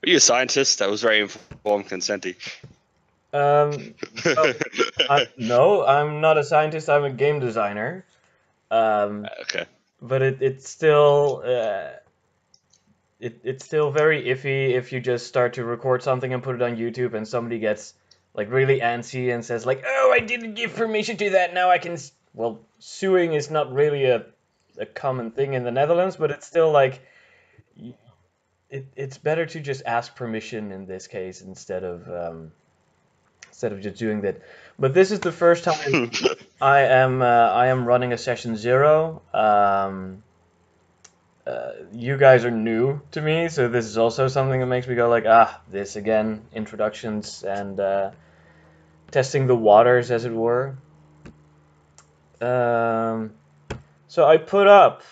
Are you a scientist? That was very informed consenty. Um, well, no, I'm not a scientist. I'm a game designer. Um, Okay. but it's still very iffy if you just start to record something and put it on YouTube and somebody gets like really antsy and says like, "Oh, I didn't give permission to that. Now I can." Well, suing is not really a common thing in the Netherlands, but it's still like it's better to just ask permission in this case instead of just doing that. But this is the first time I am running a session 0. You guys are new to me, so this is also something that makes me go like, this again, introductions and testing the waters, as it were. Um, so I put up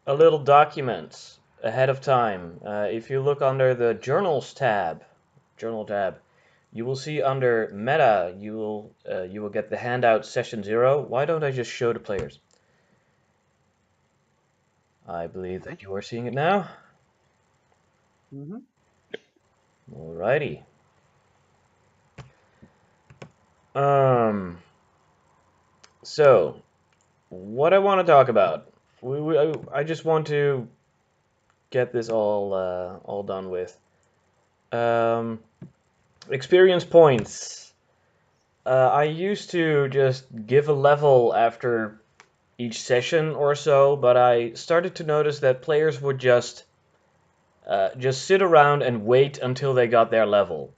a little document ahead of time. If you look under the journal tab, you will see under meta, you will get the handout session 0. Why don't I just show the players? I believe that you are seeing it now. Mm-hmm. Alrighty. Um, so what I want to talk about, I just want to get this all done with. Um, experience points. I used to just give a level after each session or so, but I started to notice that players would just sit around and wait until they got their level.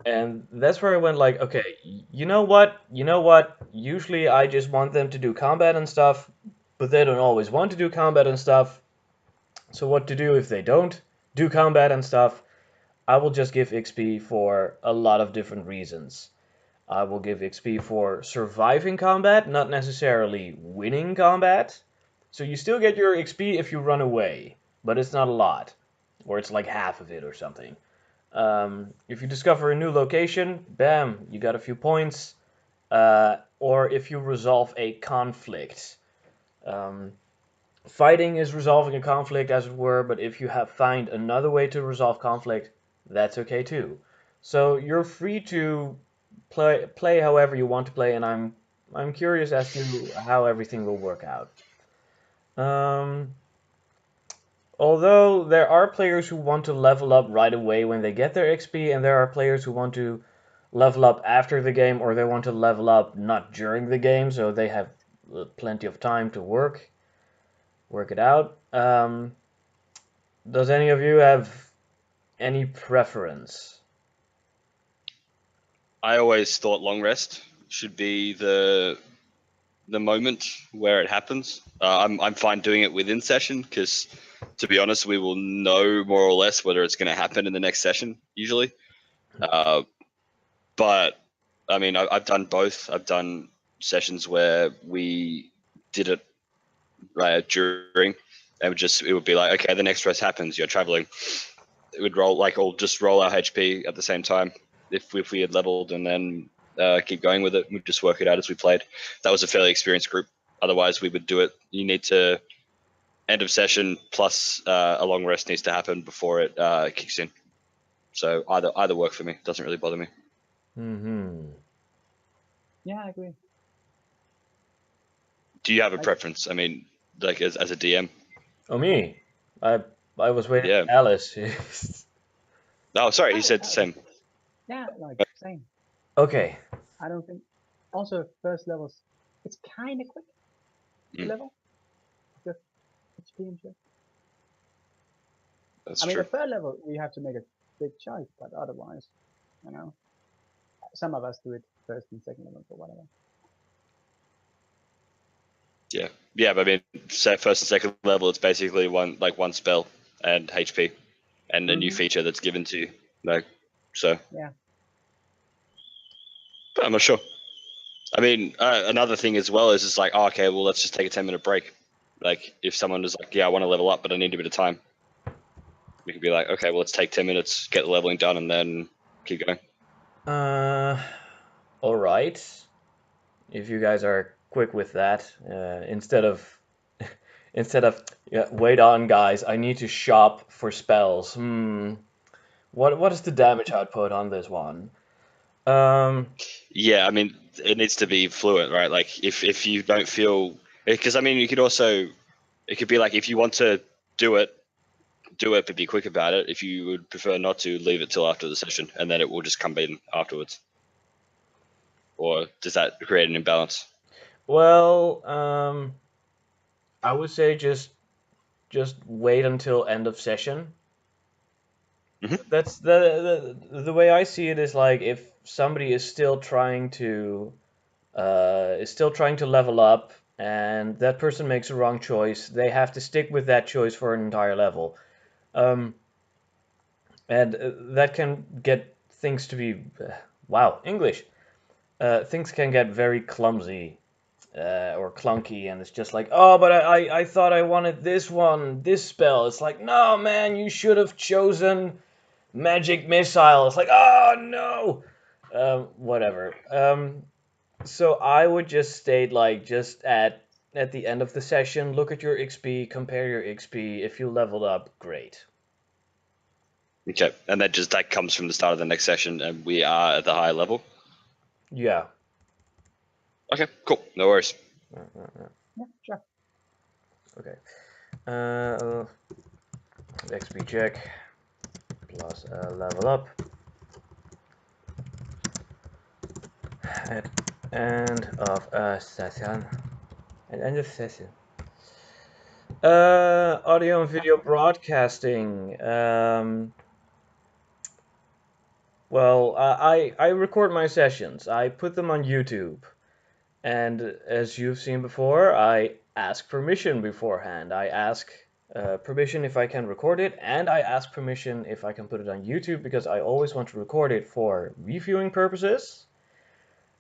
And that's where I went like, okay, you know what? You know what? Usually I just want them to do combat and stuff, but they don't always want to do combat and stuff. So what to do if they don't do combat and stuff? I will just give XP for a lot of different reasons. I will give XP for surviving combat, not necessarily winning combat. So you still get your XP if you run away, but it's not a lot, or it's like half of it or something. If you discover a new location, bam, you got a few points. Or if you resolve a conflict. Um, fighting is resolving a conflict, as it were, but if you have find another way to resolve conflict, that's okay too. So you're free to play however you want to play, and I'm curious as to how everything will work out. Um, although there are players who want to level up right away when they get their XP, and there are players who want to level up after the game, or they want to level up not during the game, so they have plenty of time to work it out. Does any of you have any preference? I always thought long rest should be the moment where it happens. I'm fine doing it within session because, to be honest, we will know more or less whether it's going to happen in the next session usually. But I mean, I've done both. I've done sessions where we did it during, and it would be like, okay, the next rest happens. You're traveling. It would roll like, or just roll our HP at the same time if we had leveled, and then keep going with it. We'd just work it out as we played. That was a fairly experienced group. Otherwise, we would do it. You need to end of session plus a long rest needs to happen before it kicks in. So either work for me. It doesn't really bother me. Mm-hmm. Yeah, I agree. Do you have a preference? I mean, like as a DM? Oh, me. I I was waiting Yeah. for Alice. Oh, sorry. He Oh, said the same. yeah, like same. Okay. I don't think. Also, first levels, it's kind of quick to Mm, level. Just HP and shit. that's I mean, the true. third level we have to make a big choice, but otherwise, you know, some of us do it first and second level or whatever. Yeah. Yeah, but I mean, say first and second level, it's basically one spell and HP, and a new Mm-hmm. feature that's given to you. Like, so, Yeah. but I'm not sure. I mean, another thing as well is it's like, oh, okay, well, let's just take a 10-minute break. Like, if someone is like, yeah, I want to level up, but I need a bit of time, we could be like, okay, well, let's take 10 minutes, get the leveling done, and then keep going. Uh, all right. If you guys are quick with that, Instead of, yeah, wait on, guys, I need to shop for spells. What is the damage output on this one? Yeah, I mean, it needs to be fluent, right? Like if you don't feel, because I mean, you could also, it could be like if you want to do it, but be quick about it. If you would prefer not to, leave it till after the session, and then it will just come in afterwards. Or does that create an imbalance? Well, I would say just wait until end of session. Mhm. That's the way I see it is like if somebody is still trying to level up and that person makes a wrong choice, they have to stick with that choice for an entire level. Um, and that can get things to be wow, English. Things can get very clumsy or clunky, and it's just like, oh, but I thought I wanted this spell. It's like, no, man, you should have chosen magic missile. It's like, oh no, whatever. So I would just state like just at the end of the session, look at your XP, compare your XP. If you leveled up, great. Okay, and that comes from the start of the next session, and we are at the higher level. Yeah. Okay, cool, no worries. Yeah, sure. Okay. Uh, XP check plus level up at end of a session. At end of session. Audio and video broadcasting. Well, I record my sessions. I put them on YouTube, and as you've seen before, I ask permission beforehand. I ask permission if I can record it, and I ask permission if I can put it on YouTube because I always want to record it for reviewing purposes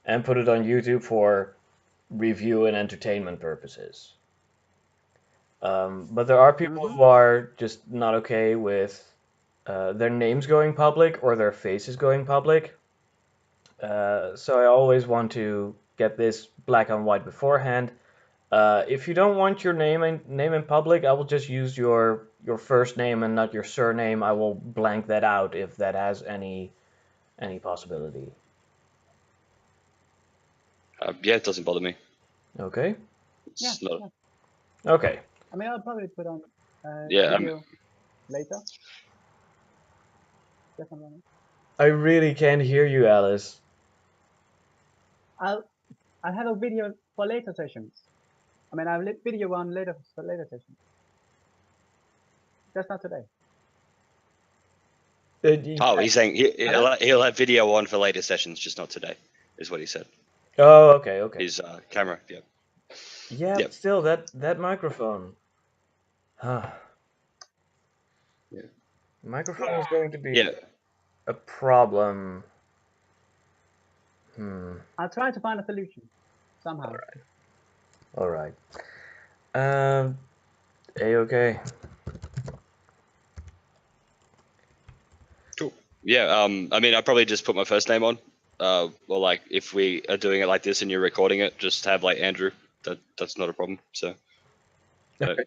and put it on YouTube for review and entertainment purposes. But there are people who are just not okay with their names going public or their faces going public. So I always want to get this black and white beforehand. If you don't want your name in public, I will just use your first name and not your surname. I will blank that out if that has any possibility. Yeah, it doesn't bother me. Okay. Yeah, It's not. yeah. Okay. I mean, I'll probably put on Yeah, video later. Definitely. I really can't hear you, Alice. I'll I'll have a video for later sessions. I mean, I'll video one later for later sessions. Just not today. Oh, he's saying Hello? he'll have video on for later sessions, just not today, is what he said. Oh, okay, okay. His camera, yeah. Yeah, Yep. but still, that microphone. Huh. Yeah. Microphone is going to be Yeah. a problem. I'll try to find a solution somehow. All right. A-okay. Cool. Yeah. I mean, I probably just put my first name on. Or like if we are doing it like this and you're recording it, just have like Andrew. That's not a problem. So. Okay.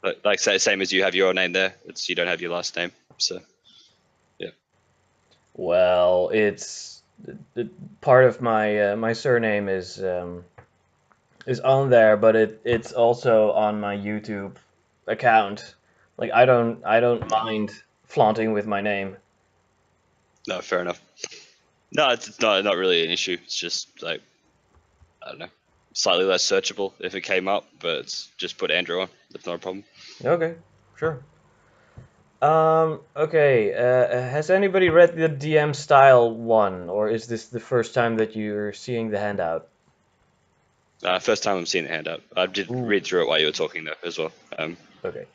But like say same as you have your name there. It's you don't have your last name. So. Yeah. Well, it's part of my my surname is on there, but it's also on my YouTube account. Like I don't mind flaunting with my name. No, fair enough. No, it's not really an issue. It's just like I don't know, slightly less searchable if it came up, but it's just put Andrew on. That's not a problem. Okay, sure. Okay. Has anybody read the DM style one, or is this the first time that you're seeing the handout? First time I'm seeing the handout. I did Ooh. read through it while you were talking though as well. Okay.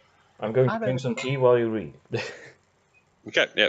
I'm going to Have drink a some tea while you read. Okay, yeah.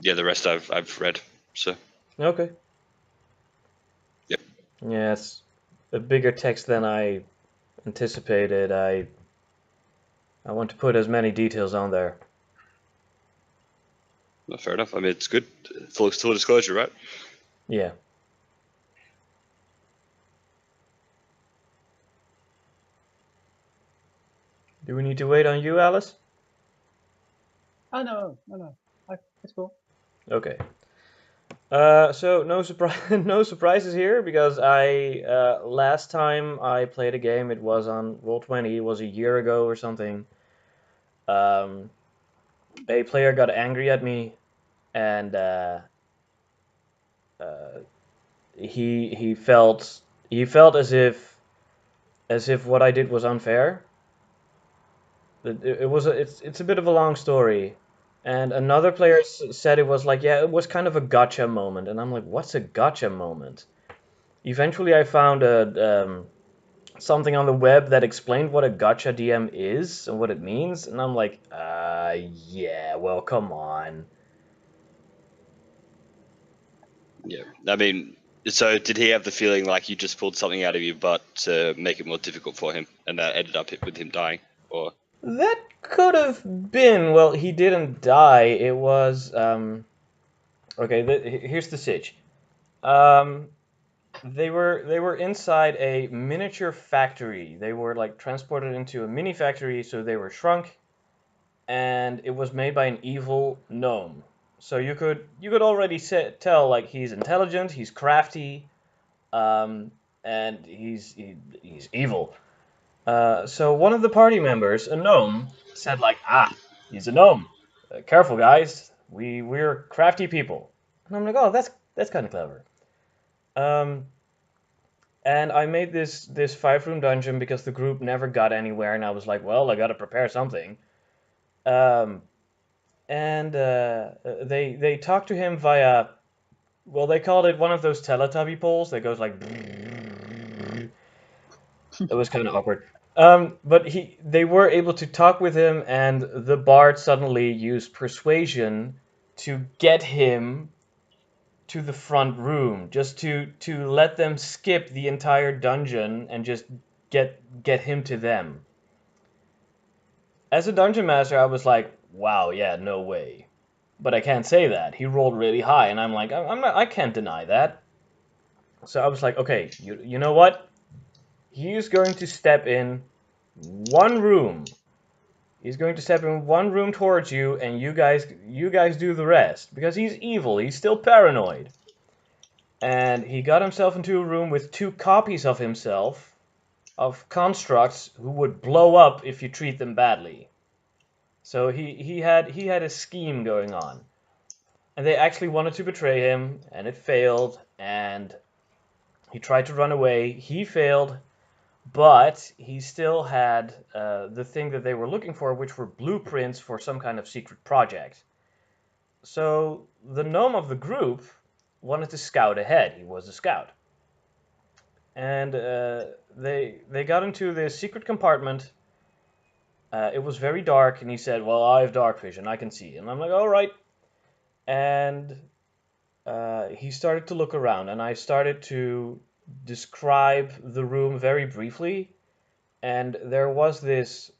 Yeah, the rest I've read. So Okay. Yep. Yeah, it's a bigger text than I anticipated. I want to put as many details on there. well, fair enough. I mean, it's good. Full disclosure, right? Yeah. Do we need to wait on you, Alice? Oh no. It's cool. Okay. So no surprise, no surprises here because I last time I played a game, it was on Roll20. It was a year ago or something. A player got angry at me, and uh, he felt as if what I did was unfair. It's a bit of a long story, and another player said it was like, yeah, it was kind of a gotcha moment, and I'm like, what's a gotcha moment? Eventually, I found something on the web that explained what a gotcha DM is and what it means, and I'm like, yeah, well, come on. Yeah. I mean, so did he have the feeling like you just pulled something out of your butt to make it more difficult for him, and that ended up with him dying? Or That could have been. Well, he didn't die. It was okay. Here's the sitch. Um, they were inside a miniature factory. They were like transported into a mini factory, so they were shrunk, and it was made by an evil gnome. So you could already tell like he's intelligent, he's crafty, and he's evil. So one of the party members, a gnome, said like, "Ah, he's a gnome. Careful, guys. We're crafty people." And I'm like, "Oh, that's kind of clever." Um, and I made this 5-room dungeon because the group never got anywhere, and I was like, "Well, I got to prepare something." Um, and they talked to him via, well, they called it one of those Teletubby poles that goes like. It was kind of awkward. But they were able to talk with him, and the bard suddenly used persuasion to get him to the front room, just to let them skip the entire dungeon and just get him to them. As a dungeon master, I was like, wow, yeah, no way. But I can't say that. He rolled really high, and I'm like, I'm not, I can't deny that. So I was like, okay, you know what? He's going to step in one room. He's going to step in one room towards you, and you guys do the rest because he's evil. He's still paranoid. And he got himself into a room with 2 copies of himself, of constructs who would blow up if you treat them badly. So he had a scheme going on, and they actually wanted to betray him, and it failed. And he tried to run away. He failed, but he still had the thing that they were looking for, which were blueprints for some kind of secret project. So the gnome of the group wanted to scout ahead. He was a scout, and they got into this secret compartment. It was very dark, and he said, "Well, I have dark vision. I can see." And I'm like, "All right." And he started to look around, and I started to describe the room very briefly. And there was this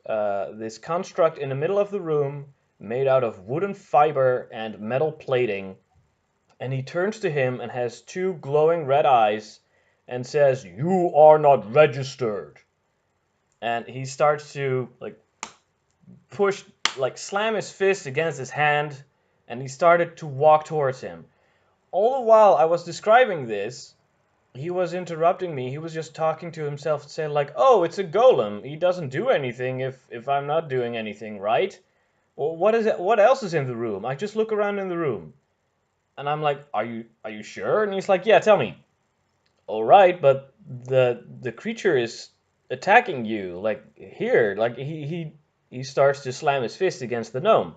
construct in the middle of the room made out of wooden fiber and metal plating. And he turns to him and has 2 glowing red eyes and says, "You are not registered." And he starts to like push, like slam his fist against his hand, and he started to walk towards him. All the while I was describing this, he was interrupting me. He was just talking to himself, saying like, "Oh, it's a golem. He doesn't do anything if I'm not doing anything, right? Well, what is it? What else is in the room? I just look around in the room." And I'm like, "Are you sure?" And he's like, "Yeah, tell me." "All right, but the creature is attacking you. Like here, like he starts to slam his fist against the gnome."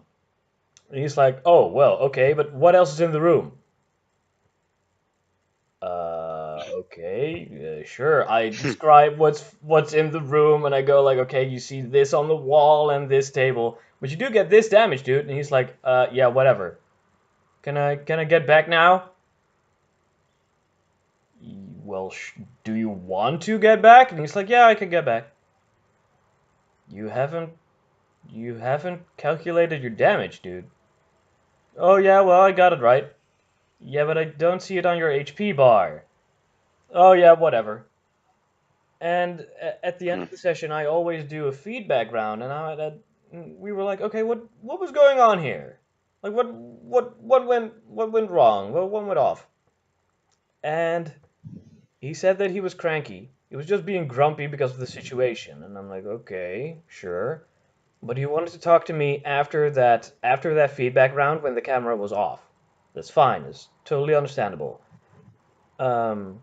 And he's like, "Oh, well, okay, but what else is in the room?" Okay, sure. I describe what's in the room, and I go like, "Okay, you see this on the wall and this table, but you do get this damage, dude." And he's like, "Yeah, whatever." Can I get back now? Well, do you want to get back? And he's like, yeah, I can get back. You haven't calculated your damage, dude. Oh yeah, well, I got it right. Yeah, but I don't see it on your HP bar. Oh yeah, whatever. And at the end of the session, I always do a feedback round, and we were like, okay, what was going on here? Like, what went wrong? What went off? And he said that he was cranky. He was just being grumpy because of the situation, and I'm like, okay, sure. But he wanted to talk to me after that feedback round when the camera was off. That's fine. It's totally understandable. Um,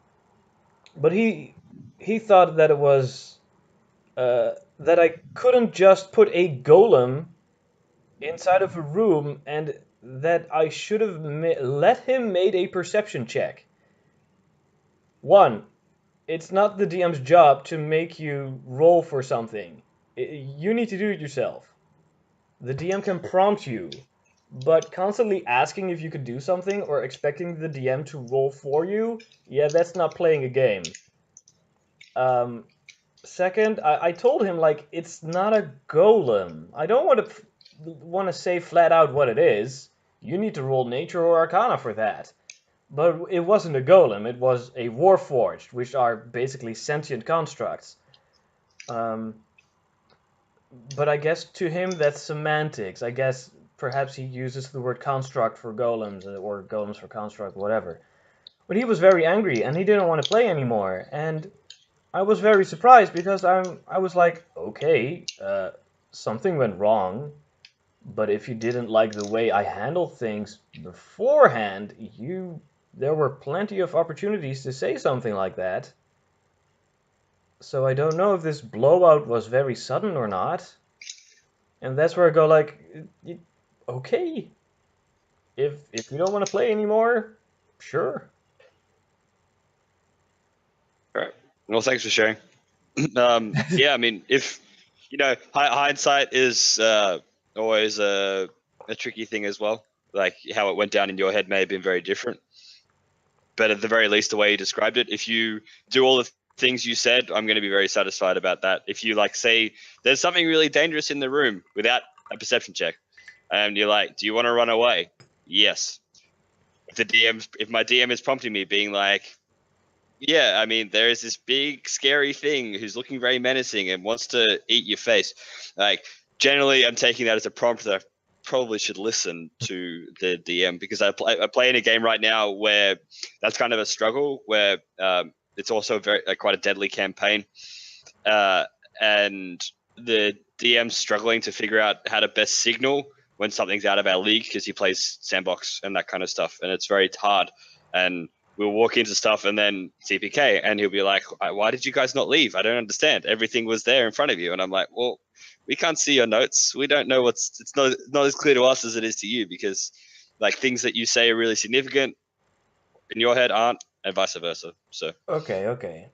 but he thought that it was that I couldn't just put a golem inside of a room and that I should have let him made a perception check. One, it's not the DM's job to make you roll for something. You need to do it yourself. The DM can prompt you, but constantly asking if you could do something or expecting the DM to roll for you, yeah, that's not playing a game. Um, Second, I told him like it's not a golem. I don't want to say flat out what it is. You need to roll nature or arcana for that. But it wasn't a golem. It was a warforged, which are basically sentient constructs. Um, but I guess to him that's semantics. I guess perhaps he uses the word construct for golems or golems for construct, whatever. But he was very angry and he didn't want to play anymore. And I was very surprised because I was like, okay, something went wrong, but if you didn't like the way I handled things beforehand, there were plenty of opportunities to say something like that. So I don't know if this blowout was very sudden or not. And that's where I go like, okay, if you don't want to play anymore, sure. All right. Well, thanks for sharing. Yeah, I mean, if hindsight is always a tricky thing as well. Like how it went down in your head may have been very different, but at the very least, the way you described it, if you do all the things you said, I'm going to be very satisfied about that. If you like say there's something really dangerous in the room without a perception check, and you're like, do you want to run away? Yes. If my DM is prompting me, being like, yeah, I mean, there is this big, scary thing who's looking very menacing and wants to eat your face. Like, generally, I'm taking that as a prompt that I probably should listen to the DM because I play in a game right now where that's kind of a struggle, where it's also quite a deadly campaign, and the DM's struggling to figure out how to best signal when something's out of our league because he plays sandbox and that kind of stuff, and it's very hard. And we'll walk into stuff and then CPK, and he'll be like, why did you guys not leave? I don't understand. Everything was there in front of you. And I'm like, well, we can't see your notes. We don't know it's not as clear to us as it is to you because like things that you say are really significant in your head aren't, and vice versa. So Okay.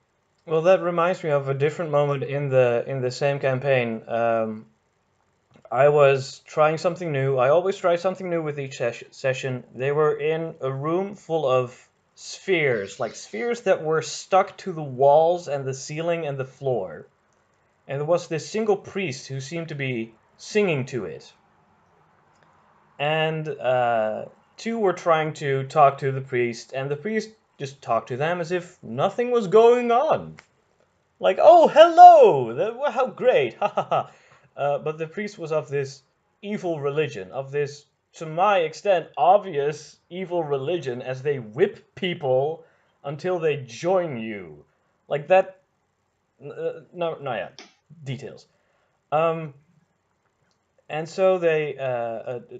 Well, that reminds me of a different moment in the same campaign. I was trying something new. I always try something new with each session. They were in a room full of spheres, like spheres that were stuck to the walls and the ceiling and the floor. And there was this single priest who seemed to be singing to it. And two were trying to talk to the priest, and the priest just talked to them as if nothing was going on. Like, oh, hello! How great! Ha ha ha! But the priest was of this evil religion, of this, to my extent, obvious evil religion, as they whip people until they join you. Like that. No, yeah. Details. Um, and so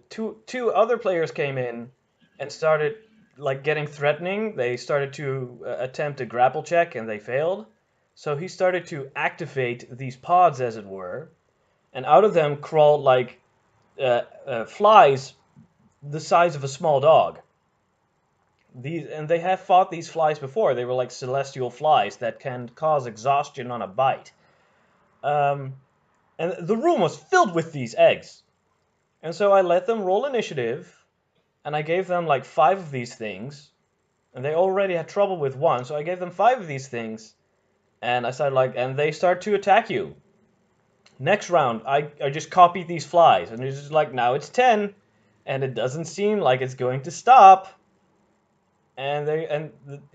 two other players came in and started like getting threatening. They started to attempt a grapple check and they failed. So he started to activate these pods, as it were, and out of them crawled like flies the size of a small dog. And they have fought these flies before. They were like celestial flies that can cause exhaustion on a bite. Um, and the room was filled with these eggs. And so I let them roll initiative, and I gave them like 5 of these things, and they already had trouble with 1, so I gave them 5 of these things, and I started like, and they start to attack you. Next round, I just copied these flies, and it's just like, now it's 10, and it doesn't seem like it's going to stop. And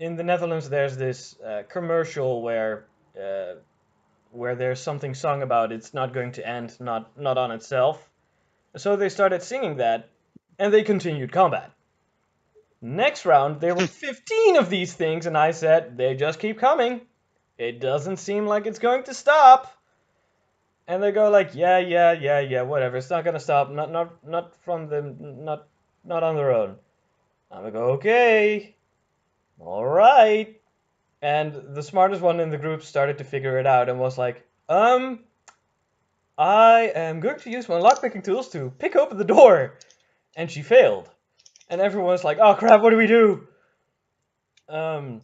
in the Netherlands, there's this commercial where there's something sung about it's not going to end, not on itself. So they started singing that, and they continued combat. Next round, there were 15 of these things, and I said, they just keep coming. It doesn't seem like it's going to stop. And they go like, yeah, whatever. It's not gonna stop. Not from them. Not on their own. I'm like, okay, all right. And the smartest one in the group started to figure it out and was like, I am going to use my lockpicking tools to pick open the door. And she failed. And everyone was like, oh crap, what do we do? And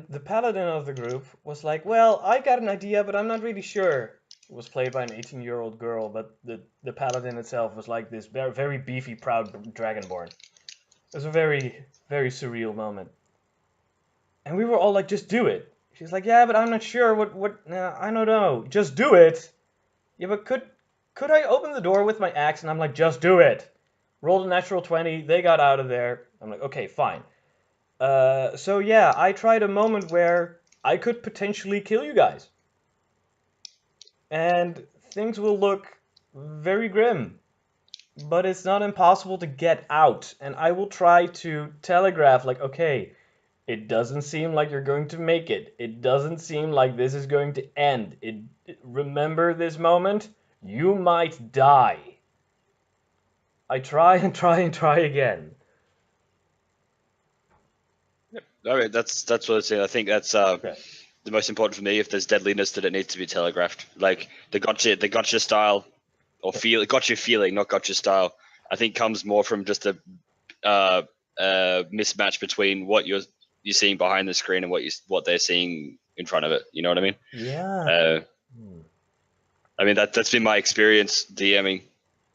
the paladin of the group was like, well, I got an idea, but I'm not really sure. It was played by an 18-year-old girl, but the paladin itself was like this very, very beefy, proud dragonborn. It was a very, very surreal moment. And we were all like, just do it. She's like, yeah, but I'm not sure I don't know. Just do it. Yeah, but could I open the door with my axe? And I'm like, just do it. Rolled a natural 20. They got out of there. I'm like, okay, fine. So yeah, I tried a moment where I could potentially kill you guys. And things will look very grim. But it's not impossible to get out. And I will try to telegraph, like, okay, it doesn't seem like you're going to make it. It doesn't seem like this is going to end. Remember this moment? You might die. I try and try and try again. I mean, that's what I'm saying. I think that's Okay. the most important for me. If there's deadliness, that it needs to be telegraphed. Like the gotcha style, or gotcha feeling, not gotcha style. I think comes more from just a mismatch between what you're seeing behind the screen and what they're seeing in front of it. You know what I mean? Yeah. I mean that's been my experience DMing.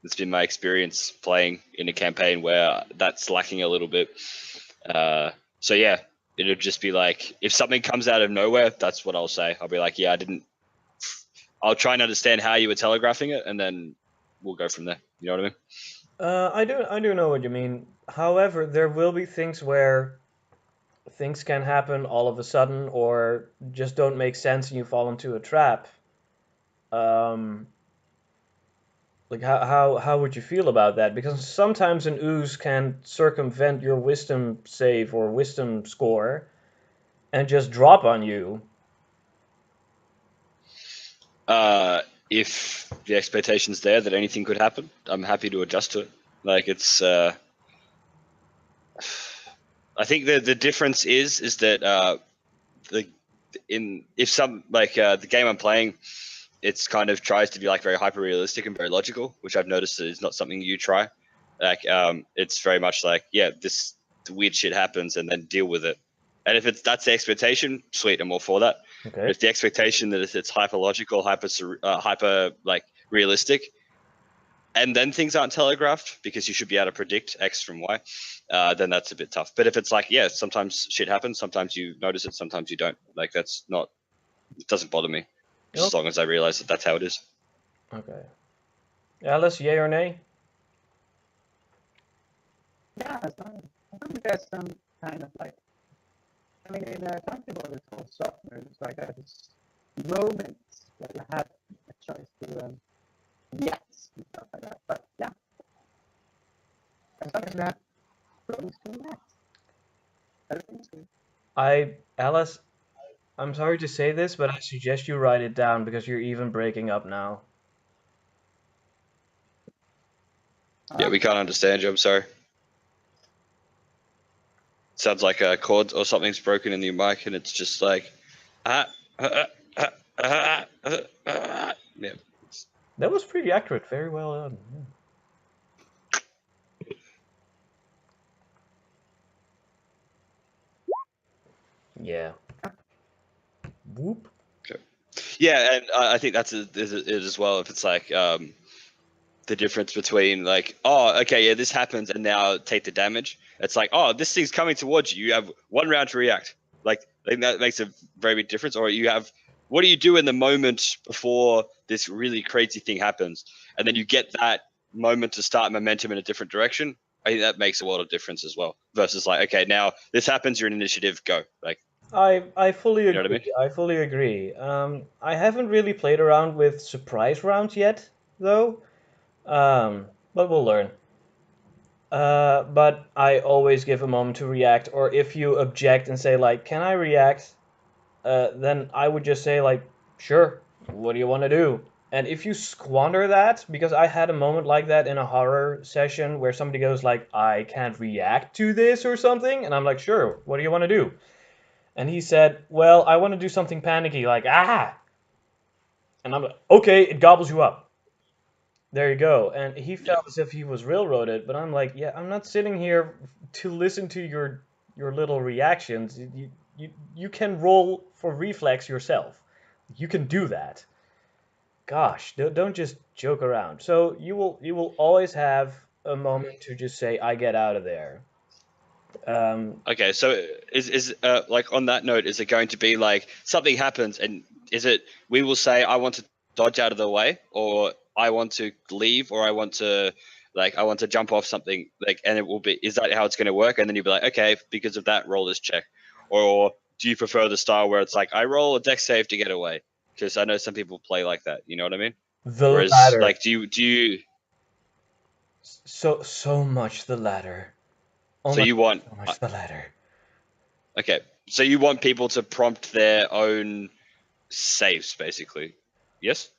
It's been my experience playing in a campaign where that's lacking a little bit. So yeah, it'll just be like, if something comes out of nowhere, that's what I'll say. I'll be like, yeah, I'll try and understand how you were telegraphing it, and then we'll go from there. You know what I mean? I do know what you mean. However, there will be things where things can happen all of a sudden or just don't make sense and you fall into a trap. Um, like how would you feel about that? Because sometimes an ooze can circumvent your wisdom save or wisdom score and just drop on you. If the expectation's there that anything could happen, I'm happy to adjust to it. Like it's, I think the difference is that the game I'm playing, it's kind of tries to be like very hyper realistic and very logical, which I've noticed is not something you try. Like it's very much like, yeah, this weird shit happens and then deal with it. And if that's the expectation, sweet, I'm all for that. Okay. But if the expectation that it's hyper logical, hyper like realistic, and then things aren't telegraphed because you should be able to predict X from Y, then that's a bit tough. But if it's like, yeah, sometimes shit happens, sometimes you notice it, sometimes you don't. Like it doesn't bother me, just as long as I realize that that's how it is. Okay. Alice, yay or nay? Yeah, as long as there's some kind of like, I mean, in a comfortable it's all software. It's like there's moments where you have a choice to yes and stuff like that. But yeah, as long as you have room to relax, everything's good. Alice, I'm sorry to say this, but I suggest you write it down because you're even breaking up now. Yeah, we can't understand you. I'm sorry. Sounds like a cord or something's broken in your mic, and it's just like, yeah. That was pretty accurate. Very well done. Yeah. Whoop. Okay. Yeah, and I think that's it as well. If it's like the difference between like, oh, okay, yeah, this happens, and now take the damage. It's like, oh, this thing's coming towards you. You have 1 round to react. Like, I think that makes a very big difference. Or you have, what do you do in the moment before this really crazy thing happens, and then you get that moment to start momentum in a different direction. I think that makes a lot of difference as well. Versus like, okay, now this happens, you're an initiative, go. Like, I fully you know what I agree. mean? I fully agree. I haven't really played around with surprise rounds yet, though. But we'll learn. But I always give a moment to react, or if you object and say like, "Can I react?" Then I would just say like, "Sure. What do you want to do?" And if you squander that, because I had a moment like that in a horror session where somebody goes like, "I can't react to this" or something, and I'm like, "Sure. What do you want to do?" And he said, "Well, I want to do something panicky, like ah." And I'm like, "Okay, it gobbles you up." There you go. And he Yeah. felt as if he was railroaded, but I'm like, yeah, I'm not sitting here to listen to your little reactions. You can roll for reflex yourself. You can do that. Gosh, don't just joke around. So you will always have a moment to just say, I get out of there. Um, Okay, so is like on that note, is it going to be like something happens, and is it we will say I want to dodge out of the way, or I want to leave, or I want to jump off something, like, and it will be, is that how it's going to work? And then you'll be like, okay, because of that, roll this check. Or do you prefer the style where it's like I roll a dex save to get away? Because I know some people play like that. You know what I mean? the Whereas, latter. like, do you So much the latter. Oh so my you God, want so much the latter. okay, so you want people to prompt their own saves, basically. Yes.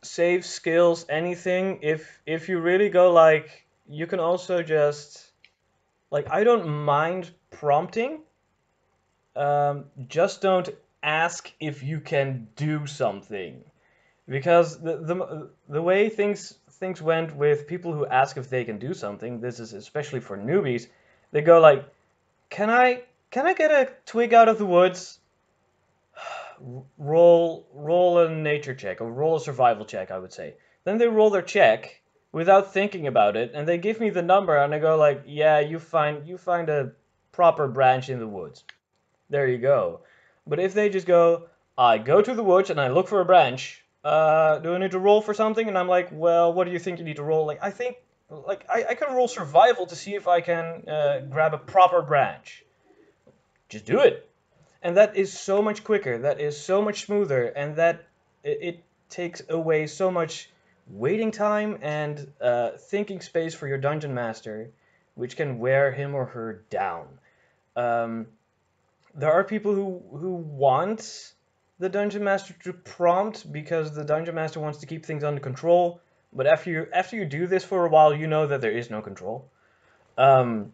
Save skills, anything. If you really go like, you can also just like, I don't mind prompting. Just don't ask if you can do something, because the way things went with people who ask if they can do something. This is especially for newbies. They go like, can I get a twig out of the woods? Roll a nature check, or roll a survival check, I would say. Then they roll their check without thinking about it, and they give me the number, and I go like, yeah, you find a proper branch in the woods. There you go. But if they just go, I go to the woods and I look for a branch, do I need to roll for something? And I'm like, well, what do you think you need to roll? Like, I think, like, I can roll survival to see if I can grab a proper branch. Just do it. And that is so much quicker, that is so much smoother, and that it takes away so much waiting time and thinking space for your dungeon master, which can wear him or her down. Um, there are people who want the dungeon master to prompt because the dungeon master wants to keep things under control. But after you do this for a while, you know that there is no control. Um,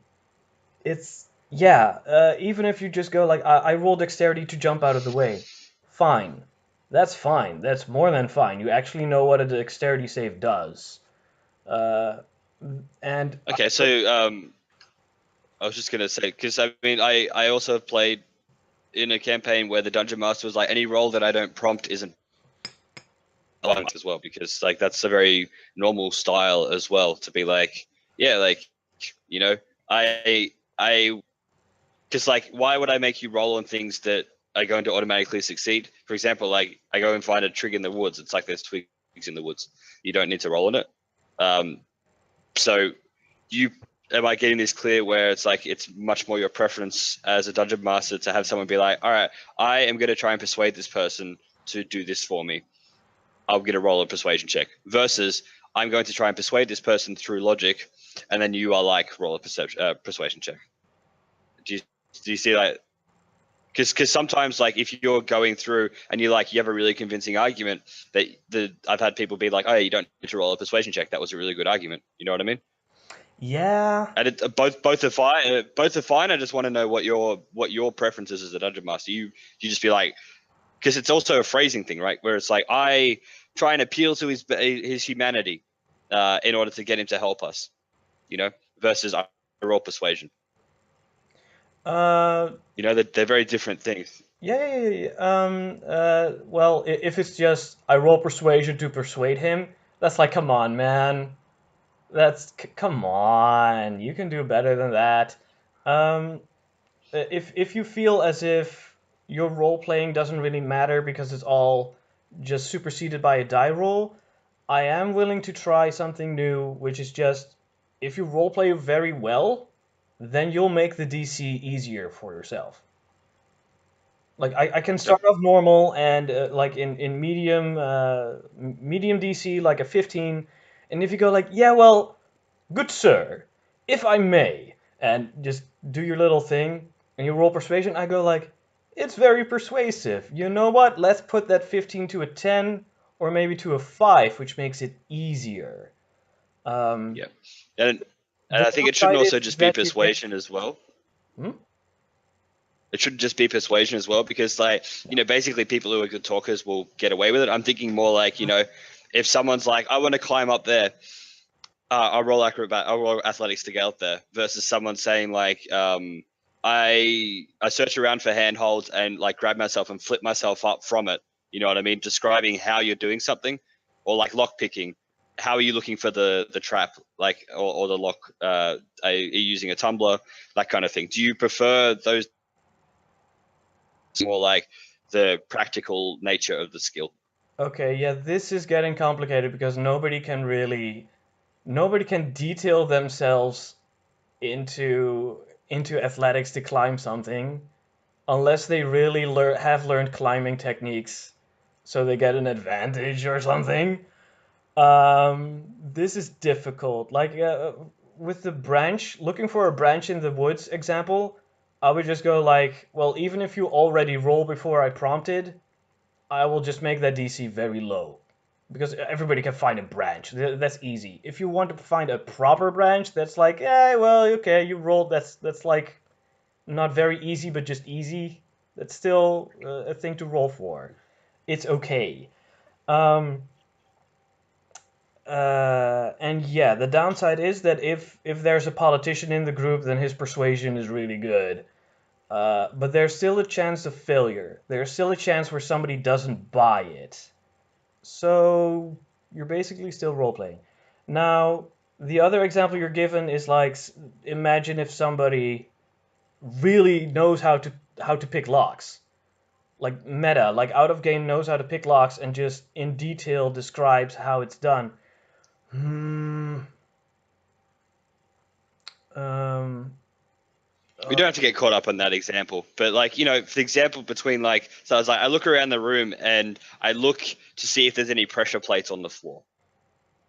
it's yeah. Even if you just go like, I roll dexterity to jump out of the way, fine. That's fine. That's more than fine. You actually know what a dexterity save does. Uh, and Okay, so I was just gonna say, because I mean, I also have played in a campaign where the dungeon master was like, any roll that I don't prompt isn't allowed as well, because like that's a very normal style as well to be like, yeah, like, you know, I because like, why would I make you roll on things that are going to automatically succeed? For example, like I go and find a twig in the woods. It's like there's twigs in the woods. You don't need to roll on it. Um, so you am I getting this clear where it's like it's much more your preference as a dungeon master to have someone be like, all right, I am going to try and persuade this person to do this for me. I'm going to roll a persuasion check versus I'm going to try and persuade this person through logic, and then you are like, roll a persuasion check. Do you do you see that? Because sometimes, like, if you're going through and you have a really convincing argument, that I've had people be like, oh, you don't need to roll a persuasion check. That was a really good argument. You know what I mean? yeah, And both are fine. Both are fine. I just want to know what your preference is as a dungeon master. You just be like, because it's also a phrasing thing, right? Where it's like, I try and appeal to his humanity in order to get him to help us, you know, versus I roll persuasion. uh, You know, they're very different things. yeah. Well, if it's just I roll persuasion to persuade him, that's like, come on, man. Come on, you can do better than that. Um, if you feel as if your role playing doesn't really matter because it's all just superseded by a die roll, I am willing to try something new, which is just if you role play very well, then you'll make the DC easier for yourself. Like I can Yep. start off normal and like in medium DC like a 15, and if you go like yeah well good sir, if I may, and just do your little thing and you roll persuasion, I go like it's very persuasive. You know what? Let's put that 15 to a 10 or maybe to a 5, which makes it easier. Um, Yeah. And the I think it shouldn't downside also is just be that you get. persuasion as well. Hmm? It should just be persuasion as well, because like, basically people who are good talkers will get away with it. I'm thinking more like, if someone's like, I want to climb up there, I'll roll athletics to get up there, versus someone saying like, I search around for handholds and like grab myself and flip myself up from it. You know what I mean? Describing how you're doing something, or like lock picking. How are you looking for the trap, like, or the lock? Are you using a tumbler? That kind of thing. Do you prefer those more like the practical nature of the skill? Okay, yeah, this is getting complicated because nobody can detail themselves into athletics to climb something unless they really have learned climbing techniques so they get an advantage or something. This is difficult. Like with the branch, looking for a branch in the woods example, I would just go like, well, even if you already roll before I prompted, I will just make that DC very low. Because everybody can find a branch. That's easy. If you want to find a proper branch, that's like, yeah, well, okay, you rolled. That's like not very easy, but just easy. That's still a thing to roll for. It's okay. Um, and yeah, the downside is that if there's a politician in the group, then his persuasion is really good. But there's still a chance of failure. There's still a chance where somebody doesn't buy it. So you're basically still role playing. Now, the other example you're given is like imagine if somebody really knows how to pick locks. Like meta, like out of game knows how to pick locks and just in detail describes how it's done. Hmm. Um. We don't have to get caught up on that example, but like, the example between like, so I was like, I look around the room and I look to see if there's any pressure plates on the floor.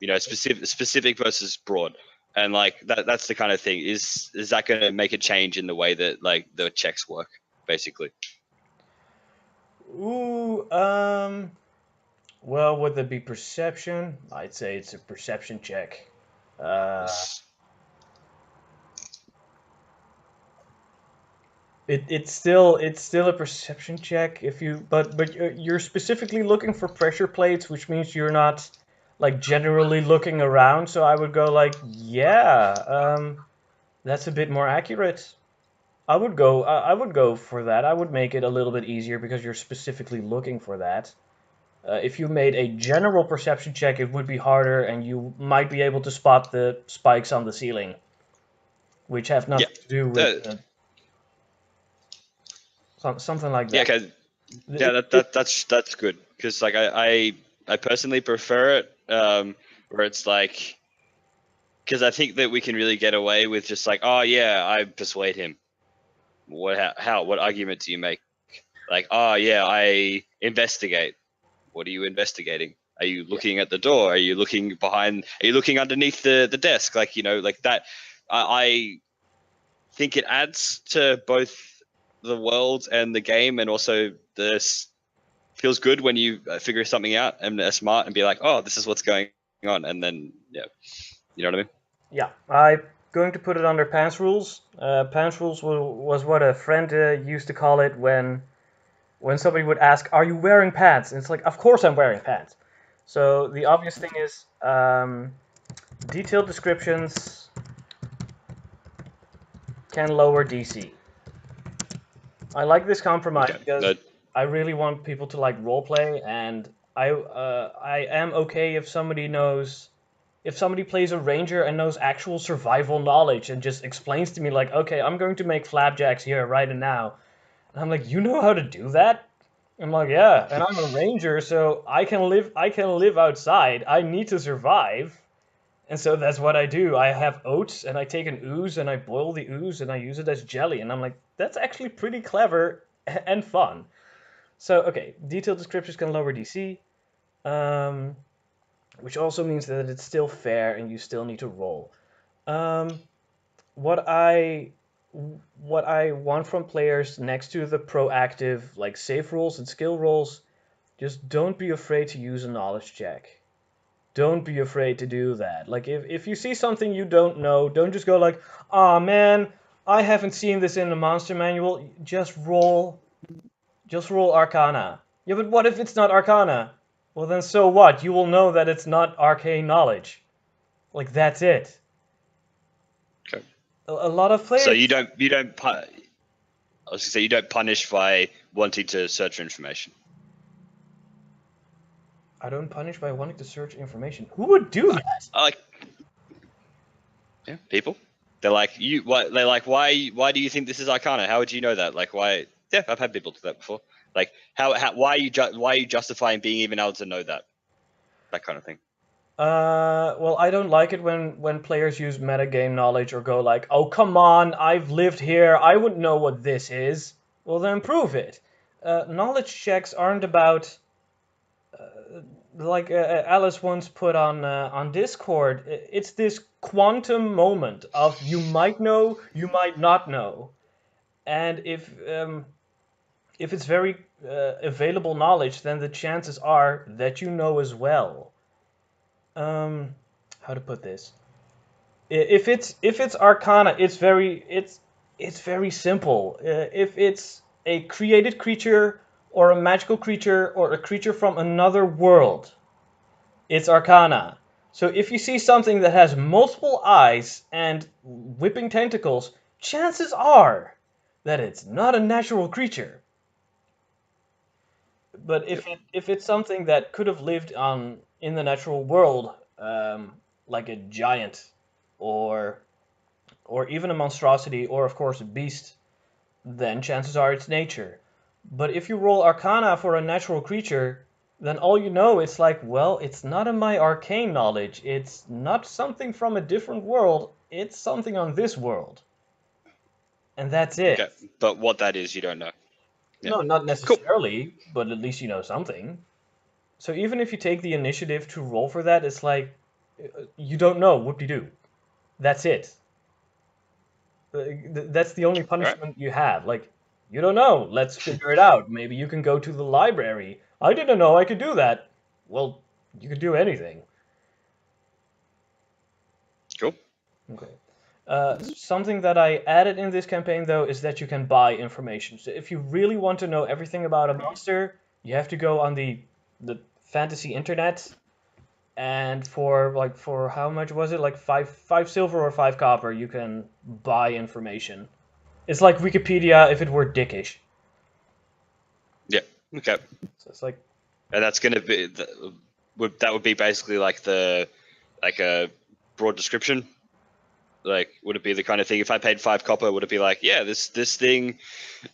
Specific versus broad, and like that's the kind of thing. Is that going to make a change in the way that like the checks work, basically? Ooh. Well, would that be perception? I'd say it's a perception check. Uh. It's still a perception check if you but you're specifically looking for pressure plates, which means you're not like generally looking around. So I would go like, yeah, that's a bit more accurate. I would go for that. I would make it a little bit easier because you're specifically looking for that. If you made a general perception check, it would be harder, and you might be able to spot the spikes on the ceiling, which have Yeah. nothing to do with something like Yeah. that. Okay. Yeah. It, That's good, because like I personally prefer it, where it's like, because I think that we can really get away with just like, oh yeah, I persuade him. What argument do you make? Like, oh yeah, I investigate. What are you investigating? Are you yeah. looking at the door? Are you looking behind? Are you looking underneath the desk? Like, like that. I think it adds to both the world and the game, and also this feels good when you figure something out and are smart and be like, oh, this is what's going on, and then yeah, you know what I mean? Yeah, I'm going to put it under pants rules. Pants rules was what a friend used to call it when somebody would ask, "Are you wearing pants?" And it's like, "Of course I'm wearing pants." So the obvious thing is detailed descriptions can lower DC. I like this compromise Okay. No, because I really want people to like roleplay, and I am okay if somebody knows if somebody plays a ranger and knows actual survival knowledge and just explains to me like, okay, I'm going to make flapjacks here right and now, and I'm like, you know how to do that? I'm like, yeah, and I'm a ranger, so I can live outside. I need to survive. And so that's what I do. I have oats and I take an ooze and I boil the ooze and I use it as jelly. And I'm like, that's actually pretty clever and fun. So, okay, detailed descriptions can lower DC, um, which also means that it's still fair and you still need to roll. Um, what I what I want from players next to the proactive like save rolls and skill rolls, just don't be afraid to use a knowledge check. Don't be afraid to do that. Like if you see something you don't know, don't just go like, "Ah man, I haven't seen this in the monster manual." Just roll Arcana. Yeah, but what if it's not Arcana? Well then so what? You will know that it's not arcane knowledge. Like that's it. Okay. A lot of players. So you don't I was gonna say you don't punish by wanting to search for information. I don't punish by wanting to search information. Who would do that? Like, yeah, people. They're like, they're like, why do you think this is Arcana? How would you know that? Like, why? Yeah, I've had people do that before. Like, why are you justifying being even able to know that? That kind of thing. Well, I don't like it when players use metagame knowledge or go like, "Oh, come on, I've lived here, I wouldn't know what this is." Well, then prove it. Knowledge checks aren't about, like Alice once put on Discord. It's this quantum moment of you might know, you might not know, and if it's very available knowledge, then the chances are that you know as well. Um, how to put this? If it's Arcana, it's very simple. If it's a created creature or a magical creature or a creature from another world, it's Arcana. So if you see something that has multiple eyes and whipping tentacles, chances are that it's not a natural creature. But if it's something that could have lived on in the natural world, like a giant or even a monstrosity, or of course a beast, then chances are it's nature. But if you roll Arcana for a natural creature, then all you know it's like, well, it's not in my arcane knowledge. It's not something from a different world. It's something on this world. And that's it. Okay, but what that is, you don't know. Yeah. No, not necessarily, but at least you know something. So even if you take the initiative to roll for that, it's like, you don't know, whoop-de-doo. That's it. That's the only punishment you have. Like, you don't know. Let's figure it out. Maybe you can go to the library. I didn't know I could do that. Well, you could do anything. Cool. Okay. Something that I added in this campaign, though, is that you can buy information. So if you really want to know everything about a monster, you have to go on the fantasy internet, and for how much was it? Like five silver or 5 copper, you can buy information. It's like Wikipedia if it were dickish. Yeah. Okay. So it's like, And that's gonna be that would be basically like a broad description. Like, would it be the kind of thing, if I paid 5 copper, would it be like, yeah, this thing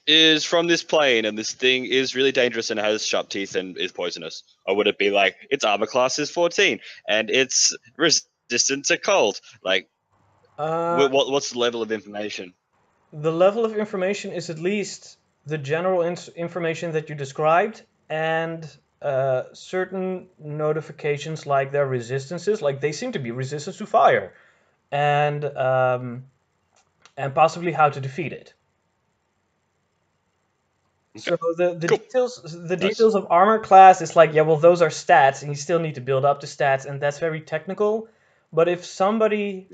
is from this plane, and this thing is really dangerous and has sharp teeth and is poisonous? Or would it be like, its armor class is 14 and it's resistant to cold? Like, what's the level of information? the level of information is at least the general information that you described, and certain notifications like their resistances, like they seem to be resistant to fire, and possibly how to defeat it. So the Cool. details of armor class is like, yeah, well, those are stats, and you still need to build up the stats, and that's very technical. But if somebody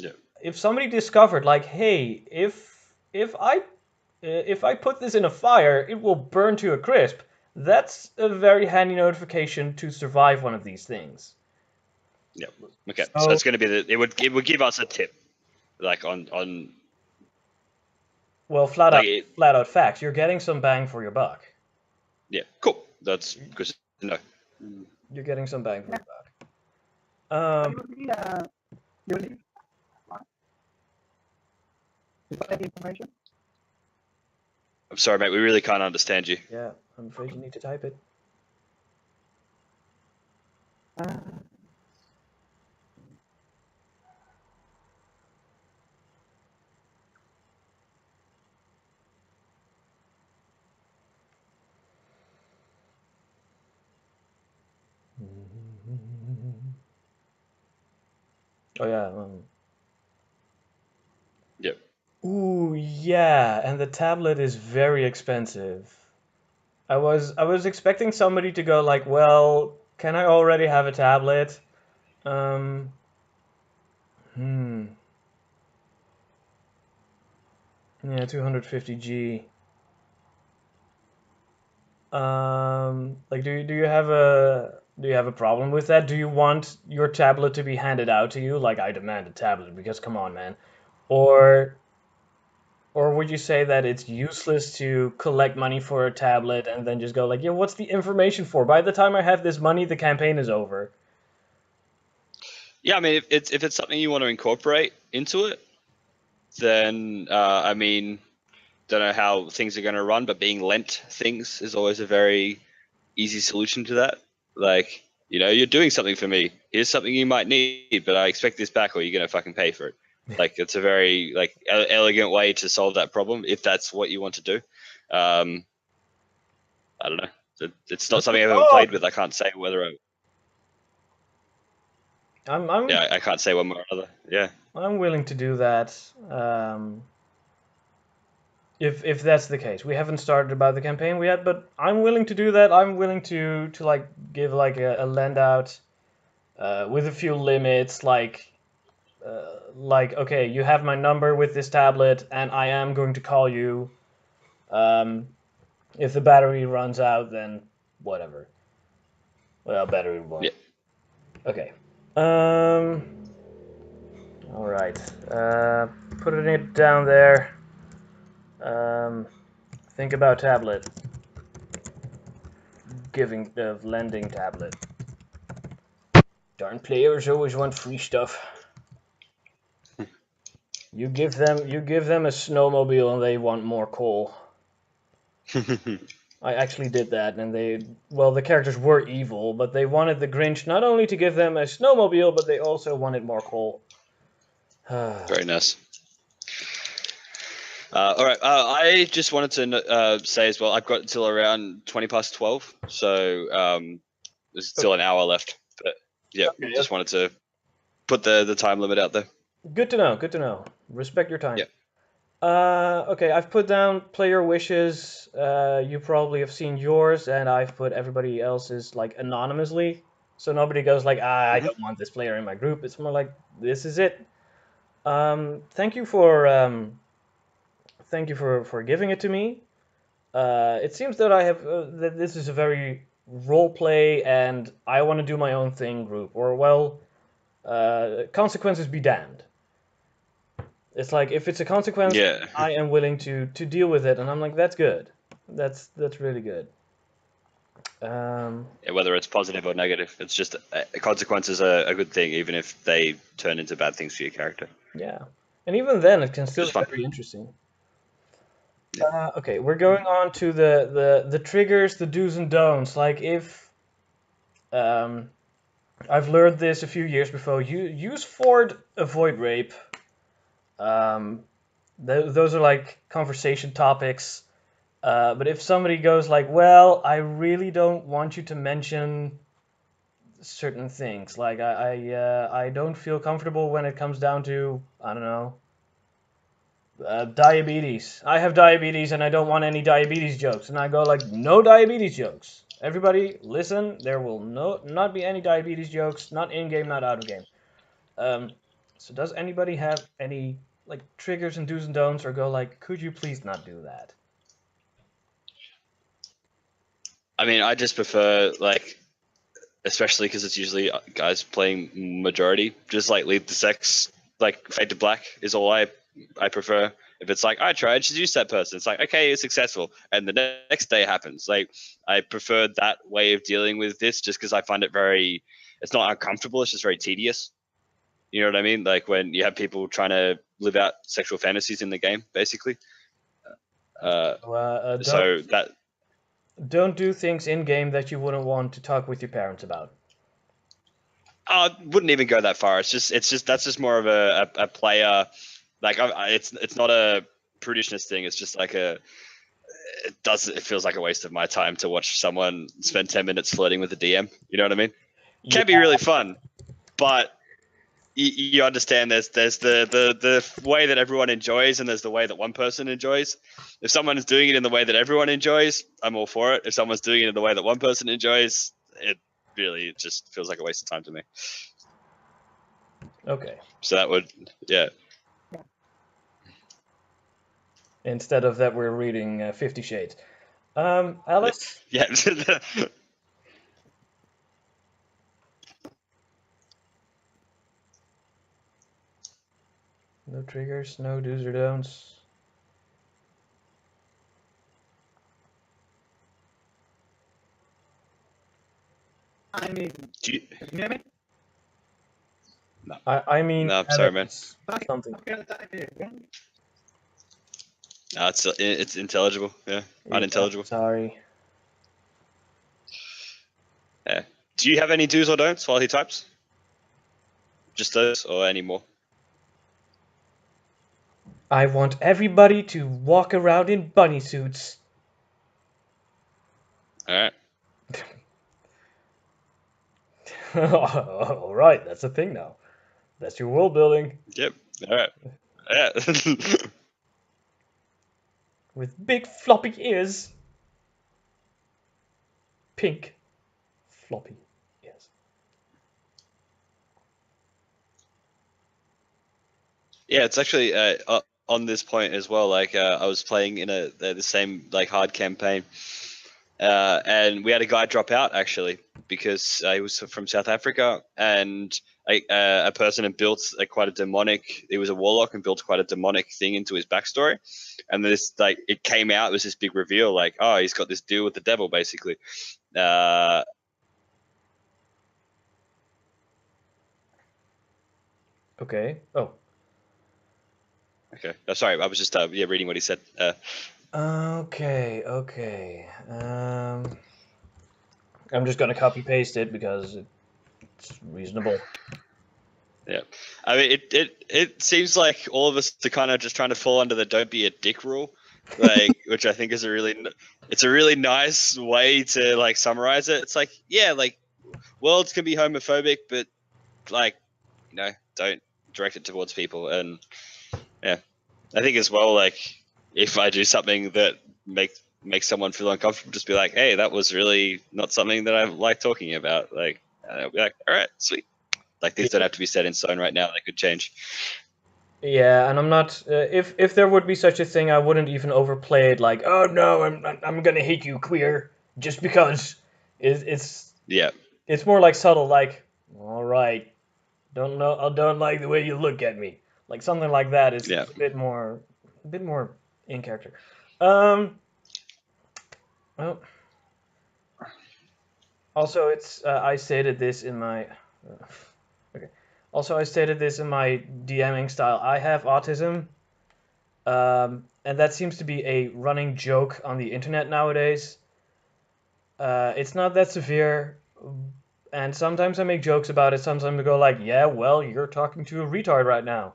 discovered like, hey, if I put this in a fire, it will burn to a crisp, that's a very handy notification to survive one of these things. Yeah. Okay. So it's going to be it would give us a tip, like on. Well, flat out facts. You're getting some bang for your buck. Yeah. Cool. That's good to know. You're getting some bang for your buck. It would be You leave. What? You got any information? I'm sorry, mate. We really can't understand you. Yeah, I'm afraid you need to type it. Oh yeah. Yep. Ooh, yeah, and the tablet is very expensive. I was expecting somebody to go like, well, can I already have a tablet? Um, hmm. Yeah, 250G. Like, do you have a problem with that? Do you want your tablet to be handed out to you? Like, I demand a tablet because come on, man. Or or would you say that it's useless to collect money for a tablet and then just go like, yeah, what's the information for? By the time I have this money, the campaign is over. Yeah, I mean, if it's something you want to incorporate into it, then I mean, don't know how things are going to run, but being lent things is always a very easy solution to that. Like, you're doing something for me. Here's something you might need, but I expect this back, or you're going to fucking pay for it. Like, it's a very elegant way to solve that problem if that's what you want to do. I don't know. It's not something I've ever played with. I can't say whether I can't say one way or another. Yeah. I'm willing to do that. If that's the case, we haven't started about the campaign yet, but I'm willing to do that. I'm willing to like give like a lend out with a few limits, like okay, you have my number with this tablet, and I am going to call you. If the battery runs out, then whatever. Well, battery won't. Yeah. Okay. All right. Putting it down there. Think about tablet. Giving the lending tablet. Darn players always want free stuff. You give them a snowmobile and they want more coal. I actually did that, and the characters were evil, but they wanted the Grinch not only to give them a snowmobile, but they also wanted more coal. Very nice. All right. I just wanted to say as well, I've got until around 20 past 12, so there's still an hour left. But yeah, Okay, just wanted to put the time limit out there. Good to know. Good to know. Respect your time. Yeah. Okay, I've put down player wishes. You probably have seen yours, and I've put everybody else's like anonymously, so nobody goes like, I don't want this player in my group. It's more like this is it. Thank you for giving it to me. It seems that I have that this is a very role play, and I want to do my own thing group, or well, consequences be damned. It's like if it's a consequence, Yeah. I am willing to deal with it, and I'm like, that's good. That's really good. Yeah, whether it's positive or negative, it's just consequences are a good thing, even if they turn into bad things for your character. Yeah, and even then, it can still Just be fun. very interesting. Yeah. Okay, we're going on to the triggers, the do's and don'ts. Like if um, I've learned this a few years before. You use Ford, avoid rape. Um, those are like conversation topics. But if somebody goes like, well, I really don't want you to mention certain things, like I don't feel comfortable when it comes down to, I don't know, diabetes. I have diabetes and I don't want any diabetes jokes. And I go like, no diabetes jokes. Everybody, listen. There will not be any diabetes jokes. Not in game, not out of game. Um, so does anybody have any like triggers and do's and don'ts, or go like, could you please not do that? I mean, I just prefer especially because it's usually guys playing majority, just like leave the sex, like fade to black is all I prefer. If it's like I tried to seduce that person, it's like okay, you're successful, and the next day happens. Like I prefer that way of dealing with this, just because I find it it's not uncomfortable. It's just very tedious. You know what I mean? Like when you have people trying to live out sexual fantasies in the game, basically. So that don't do things in game that you wouldn't want to talk with your parents about. I wouldn't even go that far. It's just that's just more of a player. Like it's not a prudishness thing. It's just like it feels like a waste of my time to watch someone spend 10 minutes flirting with a DM. You know what I mean? Yeah. Can be really fun, but you understand there's the way that everyone enjoys and there's the way that one person enjoys. If someone is doing it in the way that everyone enjoys, I'm all for it. If someone's doing it in the way that one person enjoys, it just feels like a waste of time to me. Okay. So that would, yeah. Instead of that, we're reading 50 Shades. Alex? Yeah. No triggers, no do's or don'ts. I mean, Do you, can you hear me? I mean, no, I'm sorry, man. Something. No, it's intelligible. Yeah, unintelligible. Sorry. Yeah. Do you have any do's or don'ts while he types? Just those, or any more? I want everybody to walk around in bunny suits. All right. All right, that's a thing now. That's your world building. Yep. All right. Yeah. With big floppy ears. Pink floppy ears. Yeah, it's actually on this point as well. Like I was playing in the same like hard campaign, and we had a guy drop out actually because he was from South Africa, and a person had built quite a demonic. He was a warlock and built quite a demonic thing into his backstory, and this like it came out. It was this big reveal, like oh, he's got this deal with the devil, basically. Okay. Oh. Okay. Sorry, I was just reading what he said. Okay. I'm just gonna copy paste it because it's reasonable. Yeah, I mean, it seems like all of us are kind of just trying to fall under the "don't be a dick" rule, like which I think is a really nice way to like summarize it. It's like yeah, like worlds can be homophobic, but like don't direct it towards people. And yeah, I think as well, like if I do something that makes someone feel uncomfortable, just be like, hey, that was really not something that I like talking about. Like, and I'll be like, all right, sweet. Like things don't have to be set in stone right now; they could change. Yeah, and I'm not. If there would be such a thing, I wouldn't even overplay it. Like, oh no, I'm gonna hate you, queer, just because. It's Yeah. It's more like subtle. Like, all right, I don't like the way you look at me. Like something like that is Yeah. a bit more in character. Well, also it's I stated this in my. Okay. Also, I stated this in my DMing style. I have autism, and that seems to be a running joke on the internet nowadays. It's not that severe, and sometimes I make jokes about it. Sometimes I go like, "Yeah, well, you're talking to a retard right now.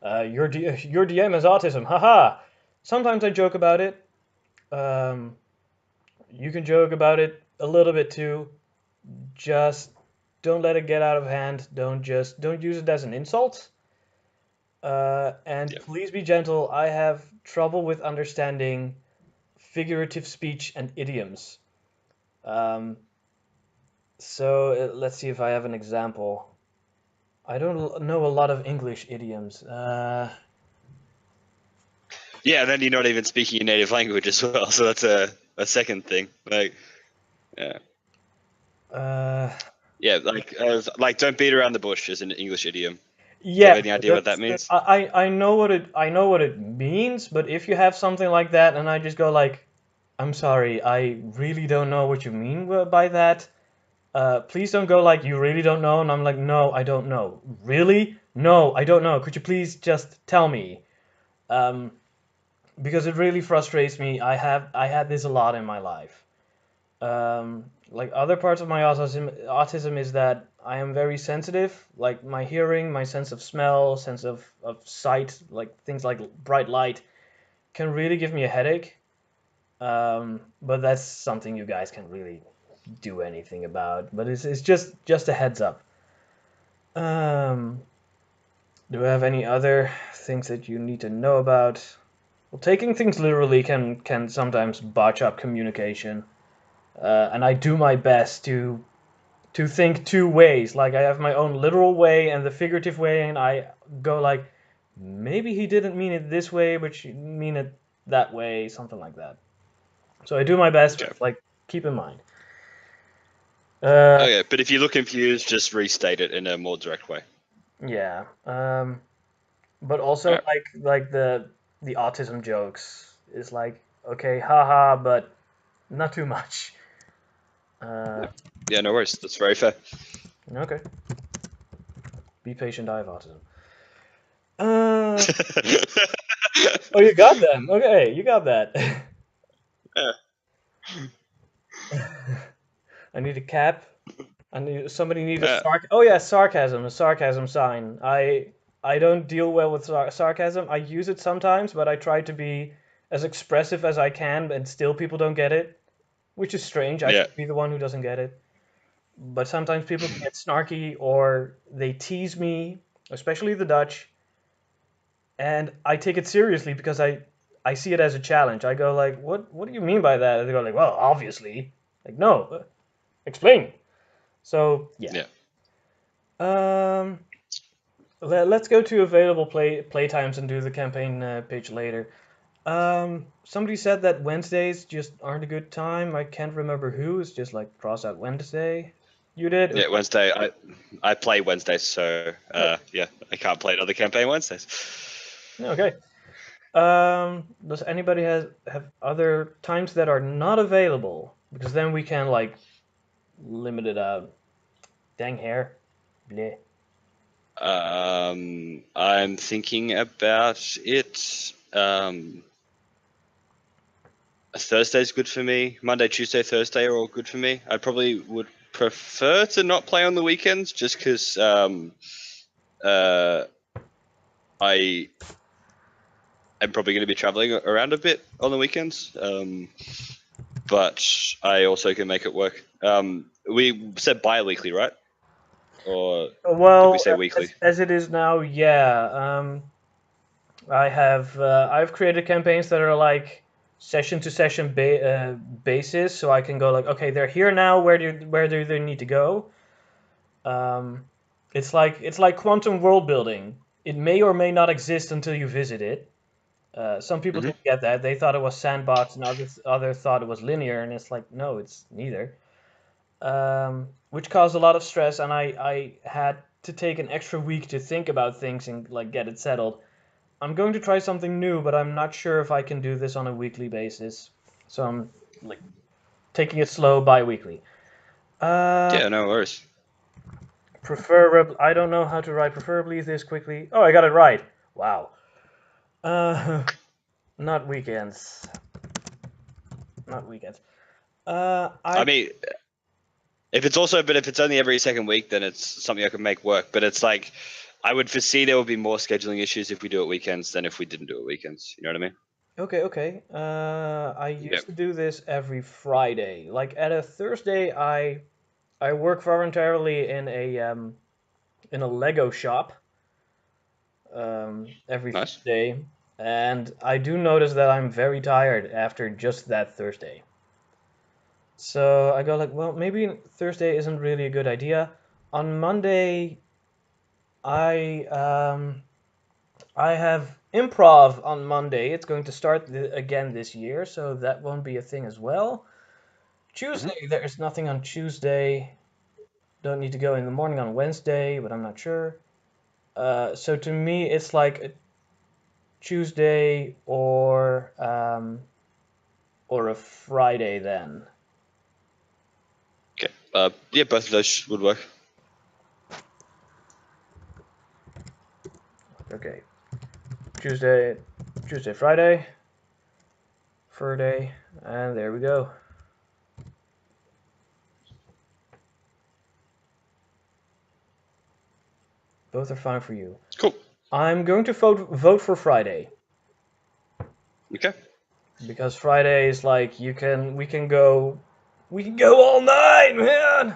Your DM has autism, haha." Sometimes I joke about it. Um, you can joke about it a little bit too. Just don't let it get out of hand. Don't use it as an insult. And Yeah. please be gentle. I have trouble with understanding figurative speech and idioms. So let's see if I have an example. I don't know a lot of English idioms. Yeah, and then you're not even speaking your native language as well, so that's a second thing. Like, yeah, Uh, yeah, like don't beat around the bush is an English idiom. Do you yeah, have any idea what that means? I know what it means, but if you have something like that, and I just go like, I'm sorry, I really don't know what you mean by that. Please don't go like you really don't know, and I'm like, no, I don't know. Really? No, I don't know. Could you please just tell me? Um, because it really frustrates me. I had this a lot in my life. Like other parts of my autism is that I am very sensitive. Like my hearing, my sense of smell, sense of sight, like things like bright light can really give me a headache. But that's something you guys can really do anything about. But it's just a heads up. Um, do I have any other things that you need to know about? Well, taking things literally can sometimes botch up communication. And I do my best to think two ways. Like I have my own literal way and the figurative way, and I go like, maybe he didn't mean it this way, but she mean it that way, something like that. So I do my best, Okay. but like keep in mind. Uh, Okay, but if you look confused, just restate it in a more direct way. yeah. But also Alright. like the autism jokes is like okay, haha, but not too much. Uh, Yeah, no worries. That's very fair. okay. Be patient, I have autism. Uh, oh, you got them. Okay, you got that. Yeah. I need a cap. Somebody need a Yeah. Oh yeah, sarcasm, a sarcasm sign. I don't deal well with sarcasm. I use it sometimes, but I try to be as expressive as I can, and still people don't get it, which is strange. I Yeah. should be the one who doesn't get it. But sometimes people can get snarky or they tease me, especially the Dutch, and I take it seriously because I see it as a challenge. I go like, "What do you mean by that?" And they go like, "Well, obviously." Like, "No, explain." So, yeah. Yeah. Um let's go to available playtimes and do the campaign page later. Somebody said that Wednesdays just aren't a good time. I can't remember who. It's just like cross out Wednesday. You did? Yeah, Okay. Wednesday. I play Wednesdays, so Oh, yeah, I can't play another campaign Wednesdays. okay. Does anybody have other times that are not available? Because then we can like limit it out. Dang hair. Bleh. I'm thinking about it. Thursday's good for me. Monday, Tuesday, Thursday are all good for me. I probably would prefer to not play on the weekends, just because uh, I am probably going to be traveling around a bit on the weekends. But I also can make it work. We said bi-weekly, right? Or did we Well, say weekly? as it is now, yeah. I've created campaigns that are like session to session basis, so I can go like, okay, they're here now. Where do they need to go? Um, it's like quantum world building. It may or may not exist until you visit it. Some people Mm-hmm. didn't get that. They thought it was sandbox, and others thought it was linear, and it's like no, it's neither. Which caused a lot of stress, and I had to take an extra week to think about things and like get it settled. I'm going to try something new, but I'm not sure if I can do this on a weekly basis. So I'm like taking it slow bi-weekly. Uh, Yeah, no worries. preferably, I don't know how to write preferably this quickly. Oh, I got it right. Wow. Uh, not weekends. Not weekends. I I mean, if it's only every second week, then it's something I can make work. But it's like, I would foresee there would be more scheduling issues if we do it weekends than if we didn't do it weekends. You know what I mean? okay. I Yeah. used to do this every Friday. Like at a Thursday, I work voluntarily in a Lego shop every Nice. Thursday, and I do notice that I'm very tired after just that Thursday. So I go like, well, maybe Thursday isn't really a good idea. On Monday, I I have improv on Monday. It's going to start again this year, so that won't be a thing as well. Hmm. Tuesday, there's nothing on Tuesday. Don't need to go in the morning on Wednesday, but I'm not sure. So to me, it's like a Tuesday or a Friday then. Okay. Yeah, both of those would work. Okay. Tuesday, Friday, Friday, and there we go. Both are fine for you. Cool. I'm going to vote for Friday. Okay. Because Friday is like we can go all night, man.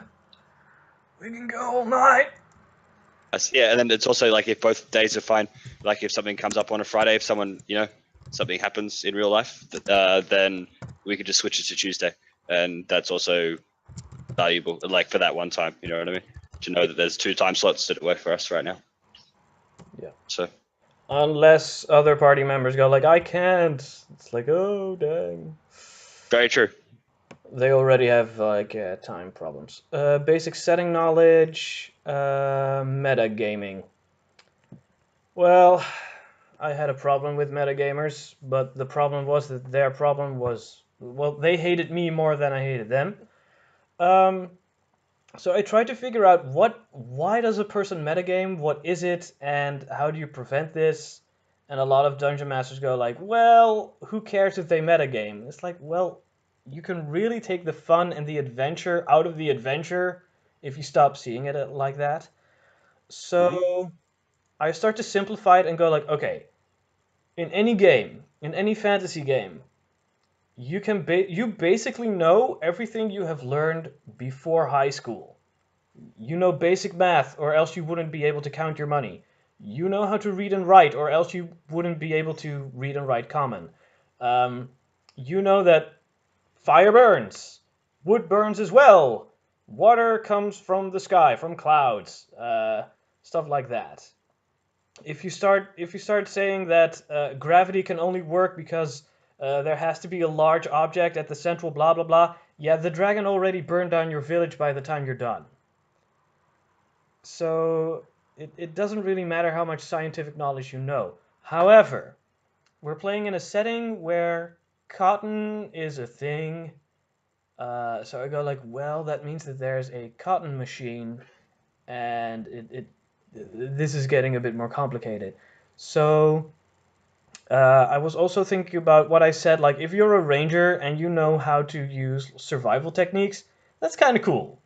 We can go all night. Yeah, and then it's also like if both days are fine, like if something comes up on a Friday, if someone, something happens in real life, then we could just switch it to Tuesday, and that's also valuable, like for that one time. You know what I mean? To know that there's 2 time slots that work for us right now. Yeah. So. Unless other party members go like, I can't. It's like, oh dang. Very true. They already have like time problems. Basic setting knowledge, metagaming. Well, I had a problem with metagamers, but the problem was that their problem was, well, they hated me more than I hated them. So I tried to figure out why does a person metagame, what is it, and how do you prevent this? And a lot of dungeon masters go like, well, who cares if they metagame? It's like, well, you can really take the fun and the adventure out of the adventure if you stop seeing it like that. So I start to simplify it and go like, okay, in any game, in any fantasy game, you basically know everything you have learned before high school. You know basic math, or else you wouldn't be able to count your money. You know how to read and write, or else you wouldn't be able to read and write common. You know that fire burns, wood burns as well, water comes from the sky, from clouds, stuff like that. If you start saying that gravity can only work because there has to be a large object at the central blah blah blah, yeah, the dragon already burned down your village by the time you're done. So it doesn't really matter how much scientific knowledge you know. However, we're playing in a setting where cotton is a thing. So I go like, well, that means that there's a cotton machine, and this is getting a bit more complicated. So I was also thinking about what I said, like if you're a ranger and you know how to use survival techniques, that's kind of cool.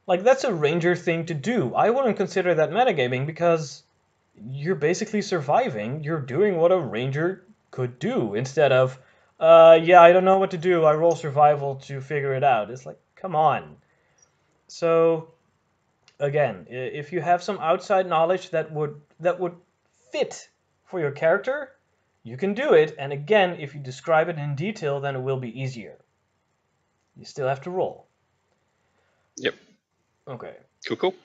Like that's a ranger thing to do. I wouldn't consider that metagaming because you're basically surviving. You're doing what a ranger could do instead of, yeah, I don't know what to do. I roll survival to figure it out. It's like, come on. So again, if you have some outside knowledge that would fit for your character, you can do it. And again, if you describe it in detail, then it will be easier. You still have to roll. Yep. Okay. Cool.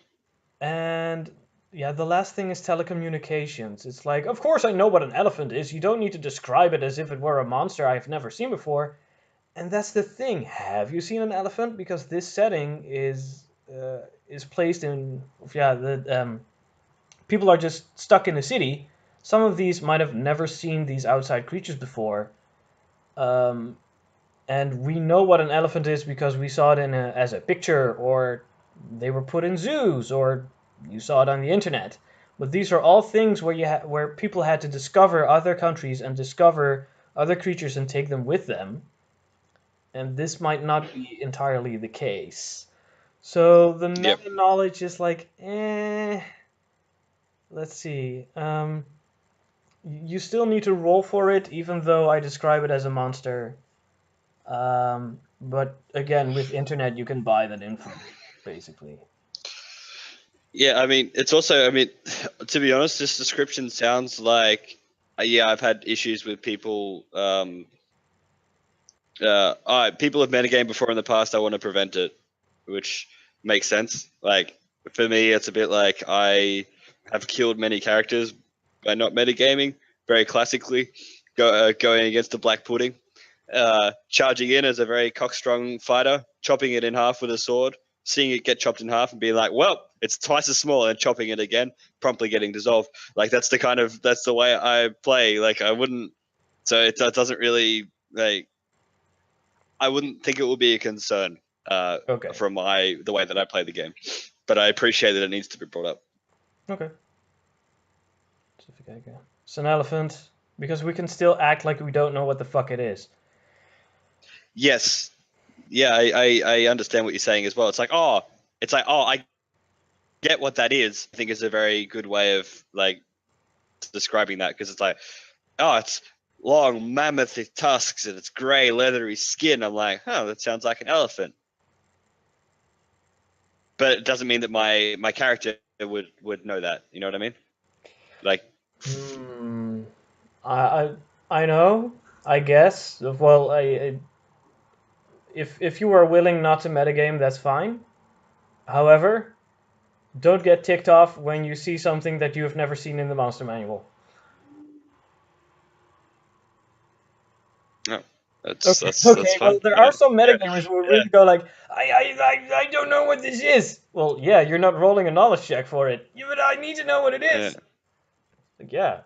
And yeah, the last thing is telecommunications. It's like, of course I know what an elephant is. You don't need to describe it as if it were a monster I've never seen before. And that's the thing. Have you seen an elephant? Because this setting is placed in, yeah, the people are just stuck in a city. Some of these might have never seen these outside creatures before. Um, and we know what an elephant is because we saw it as a picture, or they were put in zoos, or you saw it on the internet. But these are all things where people had to discover other countries and discover other creatures and take them with them. And this might not be entirely the case. So the Yep. meta knowledge is like, let's see. You still need to roll for it, even though I describe it as a monster. But again, with internet, you can buy that info, basically. Yeah, I mean, it's also, to be honest, this description sounds like, yeah, I've had issues with people. People have metagame before in the past. I want to prevent it, which makes sense. Like for me, it's a bit like I have killed many characters by not metagaming. Very classically, going against the Black Pudding, charging in as a very cockstrong fighter, chopping it in half with a sword, seeing it get chopped in half, and being like, "Well, it's twice as small," and chopping it again, promptly getting dissolved. Like that's the way I play. Like I wouldn't. So it doesn't really like. I wouldn't think it will be a concern Okay. from the way that I play the game, but I appreciate that it needs to be brought up. Okay. Okay. It's an elephant because we can still act like we don't know what the fuck it is. Yes. Yeah, I understand what you're saying as well. It's like, oh, I get what that is. I think is a very good way of like describing that, because it's like, oh, it's long, mammoth tusks and it's grey, leathery skin. I'm like, oh, that sounds like an elephant. But it doesn't mean that my character would know that. You know what I mean? Like, I know. I guess. Well, if you are willing not to metagame, that's fine. However, don't get ticked off when you see something that you have never seen in the monster manual. no, Okay, that's okay. fine. Well, there are some Yeah, metagamers who really go like, I don't know what this is. Well, yeah, you're not rolling a knowledge check for it. Yeah, but I need to know what it yeah, is. Like, yeah,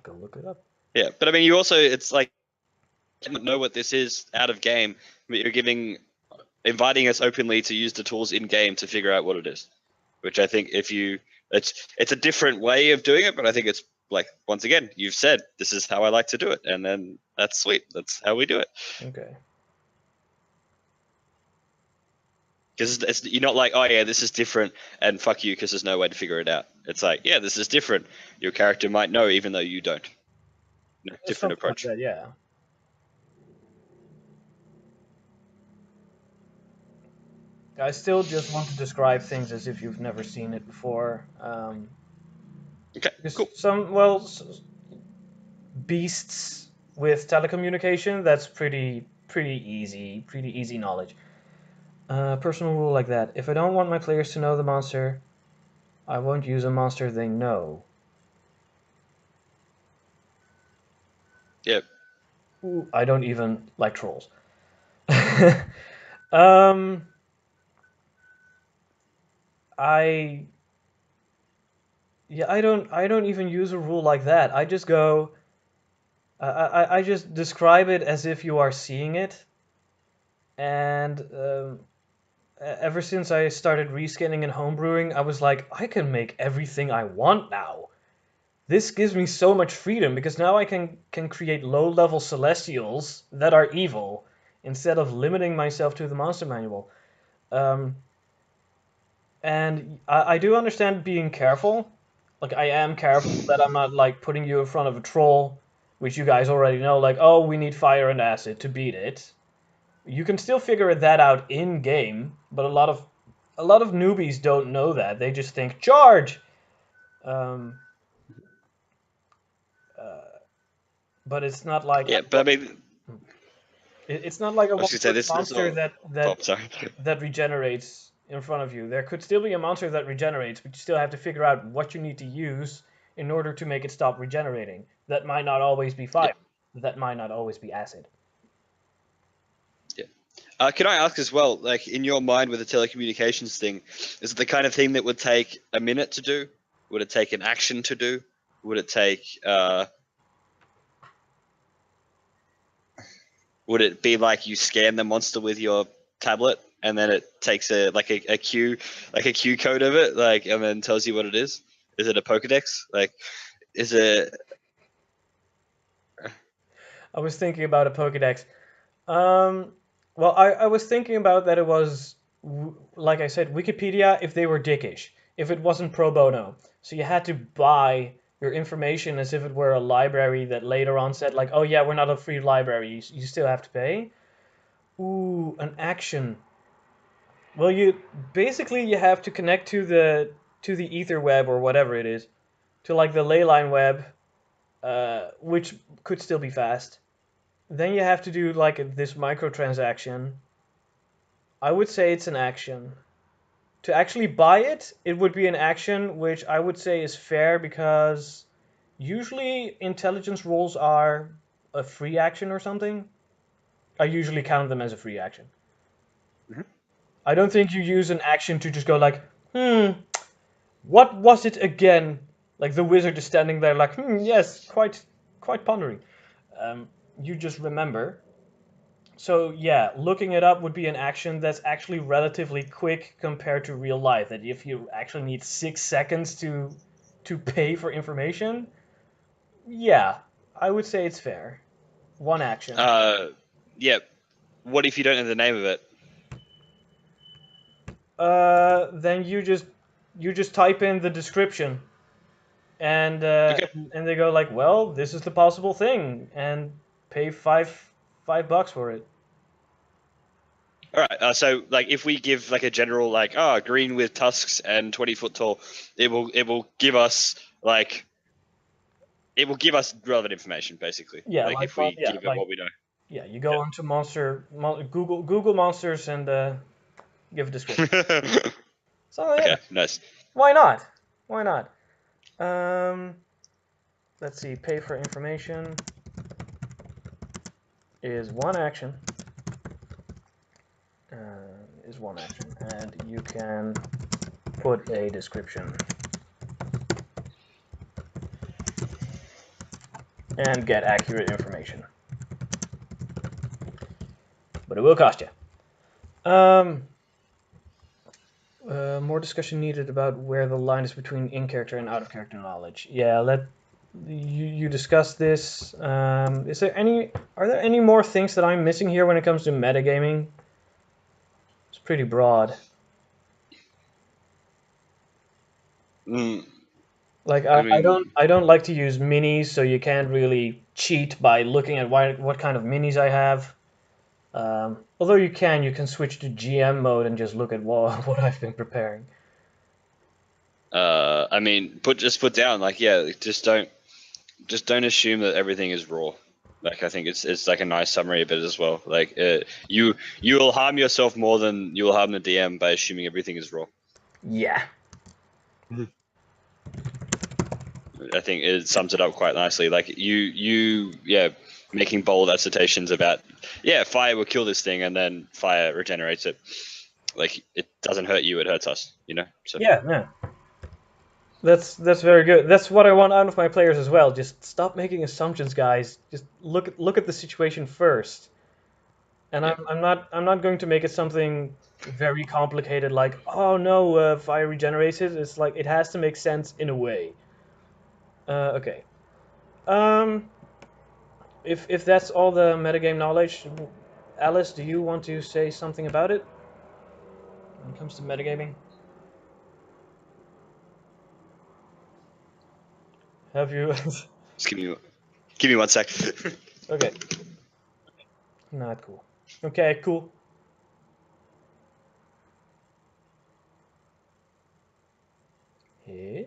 go look it up. yeah. But I mean, you also, it's like, you don't know what this is out of game, but you're inviting us openly to use the tools in game to figure out what it is. Which I think, it's a different way of doing it, but I think it's like, once again, you've said this is how I like to do it, and then that's sweet. That's how we do it. Okay. Because you're not like, oh yeah, this is different, and fuck you, because there's no way to figure it out. It's like, yeah, this is different. Your character might know, even though you don't. No, It's different something like approach. that, yeah. I still just want to describe things as if you've never seen it before. Okay, Because cool. beasts with telecommunication, that's pretty easy knowledge. Personal rule like that. If I don't want my players to know the monster, I won't use a monster they know. Yep. Ooh, I don't even like trolls. um, I I don't even use a rule like that. I just go. I just describe it as if you are seeing it, and ever since I started reskinning and homebrewing, I was like, I can make everything I want now. This gives me so much freedom because now I can create low-level celestials that are evil instead of limiting myself to the monster manual. Um, and I do understand being careful. Like I am careful that I'm not like putting you in front of a troll, which you guys already know. Like, oh, we need fire and acid to beat it. You can still figure that out in game, but a lot of newbies don't know that. They just think charge. Um, uh, but it's not like Yeah, but I mean, it's not like a I was gonna say one-foot this monster all. Oh, sorry. that regenerates in front of you. There could still be a monster that regenerates, but you still have to figure out what you need to use in order to make it stop regenerating. That might not always be Yeah, fire. That might not always be acid. yeah. Can I ask as well, like in your mind with the telecommunications thing, is it the kind of thing that would take a minute to do? Would it take an action to do? Would it take? Would it be like you scan the monster with your tablet and then it takes a Q code of it, like, and then tells you what it is? Is it a Pokedex? Like, is it? I was thinking about a Pokédex. Um, well, I was thinking about that it was, like I said, Wikipedia if they were dickish, if it wasn't pro bono. So you had to buy your information as if it were a library that later on said, like, oh yeah, we're not a free library, you still have to pay. Ooh, an action. Well, you have to connect to the ether web or whatever it is, to like the leyline web, which could still be fast. Then you have to do like this microtransaction. I would say it's an action. To actually buy it, it would be an action, which I would say is fair because usually intelligence rolls are a free action or something. I usually count them as a free action. Mhm. I don't think you use an action to just go like, what was it again? Like the wizard is standing there like, yes, quite pondering. Um, you just remember. So yeah, looking it up would be an action that's actually relatively quick compared to real life. That if you actually need 6 seconds to pay for information, yeah, I would say it's fair. One action. Yeah. What if you don't know the name of it? Then you just type in the description, and Okay. and they go like, well, this is the possible thing, and pay $5 for it. All right. So, like, if we give like a general, like, green with tusks and 20 foot tall, it will give us relevant information, basically. Yeah, Like, if we give it like what we know. yeah, you go onto Google monsters and give a description. So yeah, Okay. Nice. why not? Why not? Let's see. Pay for information is one action. And you can put a description and get accurate information, but it will cost you. More discussion needed about where the line is between in-character and out-of-character knowledge. Yeah, you discussed this. Are there any more things that I'm missing here when it comes to metagaming? It's pretty broad. Like I mean, I don't like to use minis, so you can't really cheat by looking at what kind of minis I have. Although you can switch to GM mode and just look at what I've been preparing. I mean, put down, like, yeah, just don't assume that everything is raw. Like, I think it's like a nice summary of it as well. Like, you will harm yourself more than you will harm the DM by assuming everything is raw. Yeah. I think it sums it up quite nicely. Like, making bold assertions about, fire will kill this thing, and then fire regenerates it. Like, it doesn't hurt you, it hurts us, So Yeah. That's very good. That's what I want out of my players as well. Just stop making assumptions, guys. Just look at the situation first. And Yeah. I'm not going to make it something very complicated like, oh no, fire regenerates it. It's like it has to make sense in a way. Okay. If that's all the metagame knowledge, Alice, do you want to say something about it when it comes to metagaming? Have you? Just give me 1 sec. Okay. Not cool. Okay, cool. Hey.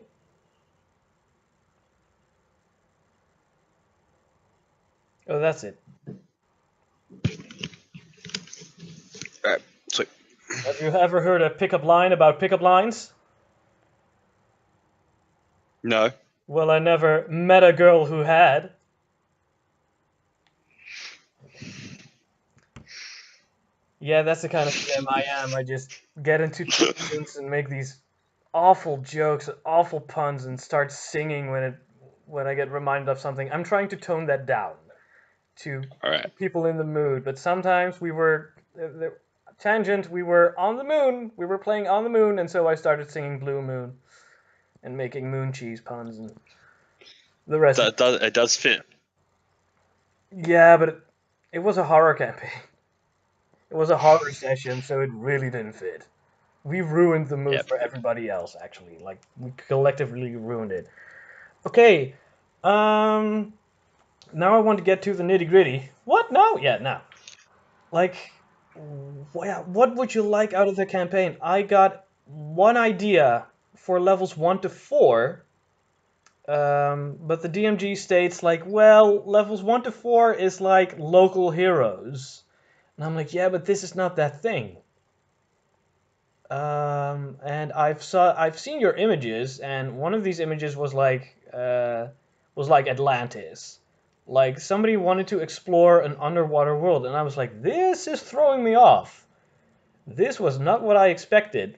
Oh, that's it. All right, sweet. Have you ever heard a pickup line about pickup lines? No. Well, I never met a girl who had. Yeah, that's the kind of GM I am. I just get into tangents and make these awful jokes, awful puns, and start singing when I get reminded of something. I'm trying to tone that down to All right. keep people in the mood. But sometimes we were tangent. We were on the moon. We were playing on the moon, and so I started singing Blue Moon and making moon cheese puns and the rest. It does fit. Yeah, but it was a horror campaign. It was a horror session, so it really didn't fit. We ruined the mood Yep. for everybody else, actually. Like, we collectively ruined it. Okay, now I want to get to the nitty gritty. What? No? Yeah, now. Like, what would you like out of the campaign? I got one idea for levels 1 to 4, but the DMG states, like, well, levels 1 to 4 is like local heroes. And I'm like, yeah, but this is not that thing. And I've seen your images, and one of these images was like Atlantis. Like somebody wanted to explore an underwater world, and I was like, this is throwing me off. This was not what I expected.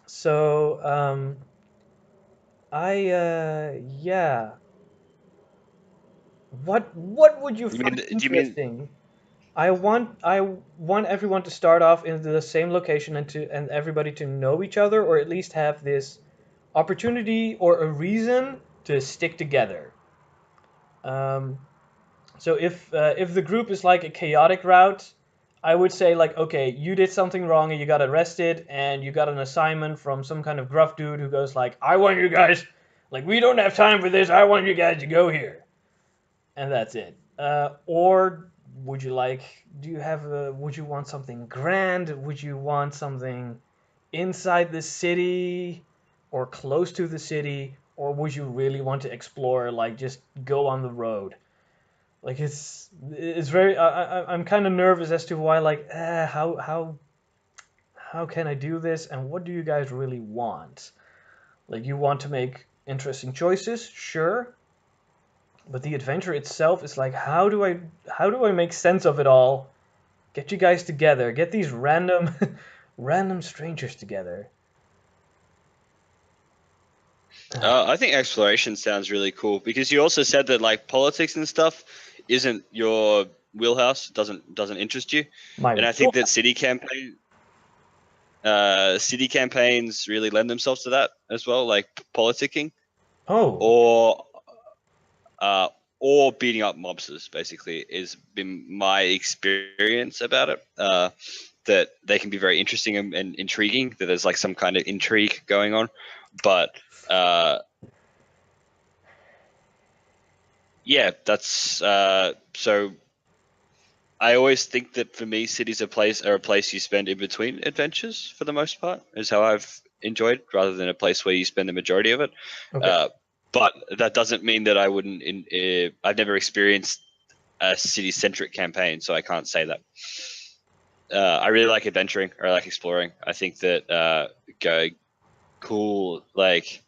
So, yeah. What would you find Do you mean? interesting? I want everyone to start off in the same location and everybody to know each other, or at least have this opportunity or a reason to stick together. Um, so if the group is like a chaotic route, I would say like, okay, you did something wrong and you got arrested and you got an assignment from some kind of gruff dude who goes like, I want you guys, like we don't have time for this. I want you guys to go here, and that's it. Or would you like? Do you have a? Would you want something grand? Would you want something inside the city or close to the city? Or would you really want to explore, like just go on the road? Like it's very. I'm kind of nervous as to why. Like, how can I do this? And what do you guys really want? Like, you want to make interesting choices, sure, but the adventure itself is like, how do I make sense of it all? Get you guys together. Get these random random strangers together. I think exploration sounds really cool because you also said that like politics and stuff isn't your wheelhouse, doesn't interest you, My and I think that city campaigns really lend themselves to that as well, like politicking oh or uh, or beating up mobsters. Basically, has been my experience about it. That they can be very interesting and intriguing. That there's like some kind of intrigue going on, but yeah, that's so. I always think that for me, cities are a place you spend in between adventures for the most part. Is how I've enjoyed, rather than a place where you spend the majority of it. okay. Uh, but that doesn't mean that I wouldn't. I've never experienced a city-centric campaign, so I can't say that. I really like adventuring, or I like exploring. I think that go cool, like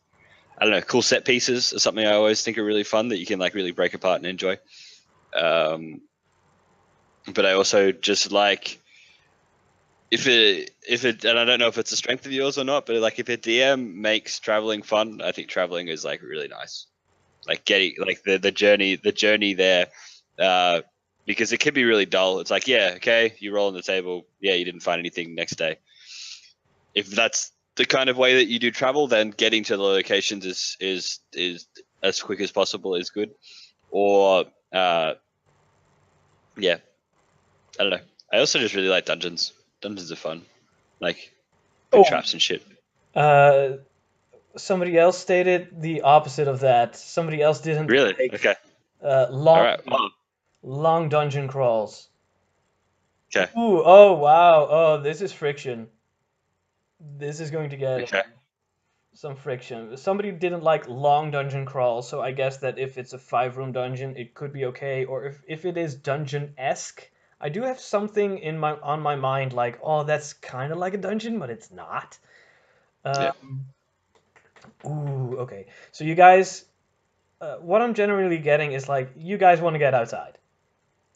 I don't know, cool set pieces are something I always think are really fun that you can like really break apart and enjoy. Um, but I also just like if it and I don't know if it's a strength of yours or not, but like if a DM makes traveling fun, I think traveling is like really nice. Like getting like the journey there, uh, because it can be really dull. It's like, yeah, okay, you roll on the table, yeah, you didn't find anything next day. If that's the kind of way that you do travel, then getting to the locations is as quick as possible is good. Or yeah, I don't know. I also just really like dungeons. Dungeons are fun, like good Oh, traps and shit. uh, somebody else stated the opposite of that. Somebody else didn't Really? like Okay. All long right. Well, long dungeon crawls. okay. Ooh, oh wow, oh this is friction. This is going to get Okay. some friction. Somebody didn't like long dungeon crawls, so I guess that if it's a 5 room dungeon, it could be okay. Or if it is dungeon esque, I do have something in my on my mind like, oh, that's kind of like a dungeon, but it's not. Yeah. Um, ooh, okay. So you guys, what I'm generally getting is like, you guys want to get outside.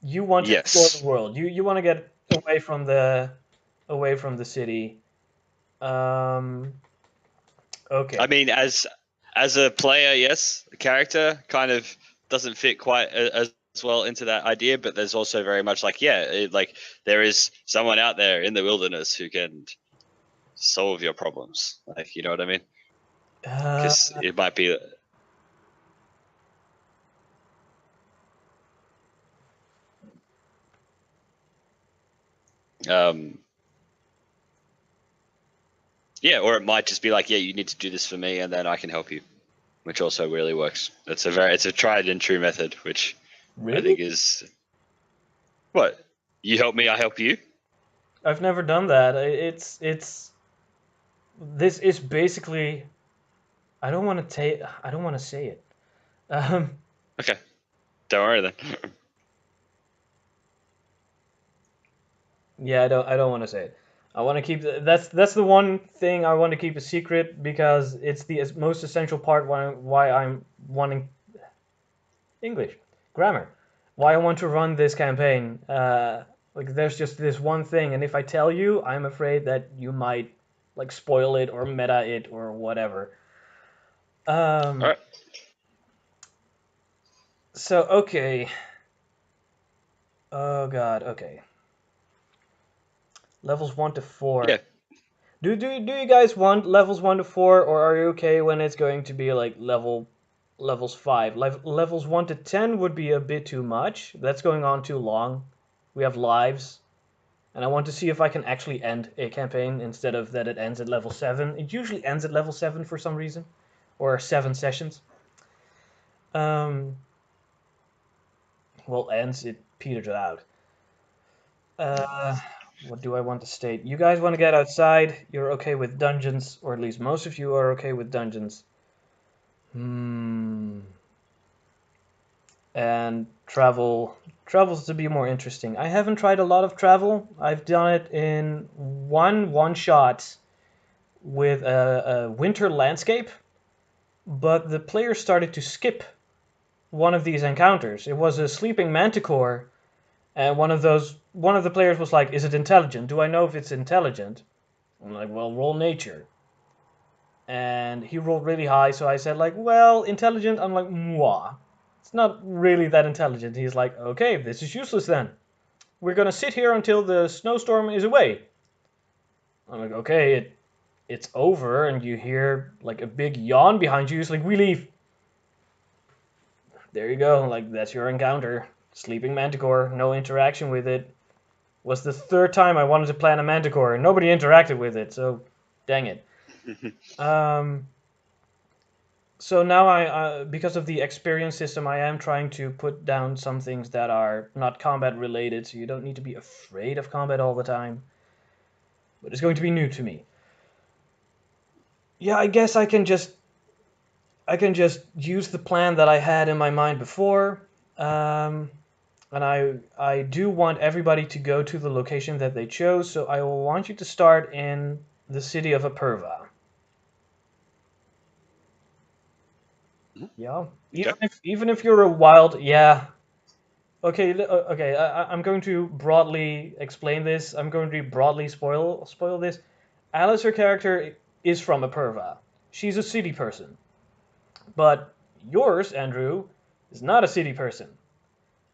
You want to explore the Yes. world. You want to get away from the city. Um, I okay. mean, as a player, yes, the character kind of doesn't fit quite as well into that idea, but there's also very much like, yeah, like there is someone out there in the wilderness who can solve your problems. Like, you know what I mean? Uh, Because it might be, um, yeah, or it might just be like, yeah, you need to do this for me, and then I can help you, which also really works. It's a tried and true method, which I really? think is what you help me, I help you. I've never done that. It's this is basically. I don't want to say it. Um, Okay, don't worry then. yeah, I don't want to say it. I want to keep that's the one thing I want to keep a secret because it's the most essential part why I'm wanting English grammar. Why I want to run this campaign. Like there's just this one thing, and if I tell you, I'm afraid that you might like spoil it or meta it or whatever. All Um, right. so okay. Oh God. Okay. Levels 1 to 4. Yeah. Do you guys want levels 1 to 4, or are you okay when it's going to be like levels 5? Levels 1 to 10 would be a bit too much. That's going on too long. We have lives, and I want to see if I can actually end a campaign instead of that it ends at level 7. It usually ends at level 7 for some reason, or 7 sessions. Um, well, ends, it peters out. What do I want to state? You guys want to get outside. You're okay with dungeons, or at least most of you are okay with dungeons. Hmm. And travels to be more interesting. I haven't tried a lot of travel. I've done it in one shot with a winter landscape, but the players started to skip one of these encounters. It was a sleeping manticore, and one of the players was like, "Is it intelligent? Do I know if it's intelligent?" I'm like, "Well, roll nature." And he rolled really high, so I said like, "Well, intelligent." I'm like, "Mwah. It's not really that intelligent." He's like, "Okay, this is useless then. We're gonna sit here until the snowstorm is away." I'm like, "Okay, it's over," and you hear like a big yawn behind you. It's like, "We leave." There you go. Like that's your encounter. Sleeping manticore, no interaction with it. Was the third time I wanted to plan a manticore, and nobody interacted with it. So, dang it. Um, so now because of the experience system, I am trying to put down some things that are not combat related, so you don't need to be afraid of combat all the time. But it's going to be new to me. Yeah, I guess I can just use the plan that I had in my mind before. Um, and I do want everybody to go to the location that they chose, so I will want you to start in the city of Apurva. Yeah. Okay. Even if you're a wild, yeah. Okay, okay. I'm going to broadly explain this. I'm going to broadly spoil this. Alice, her character, is from Apurva. She's a city person, but yours, Andrew, is not a city person.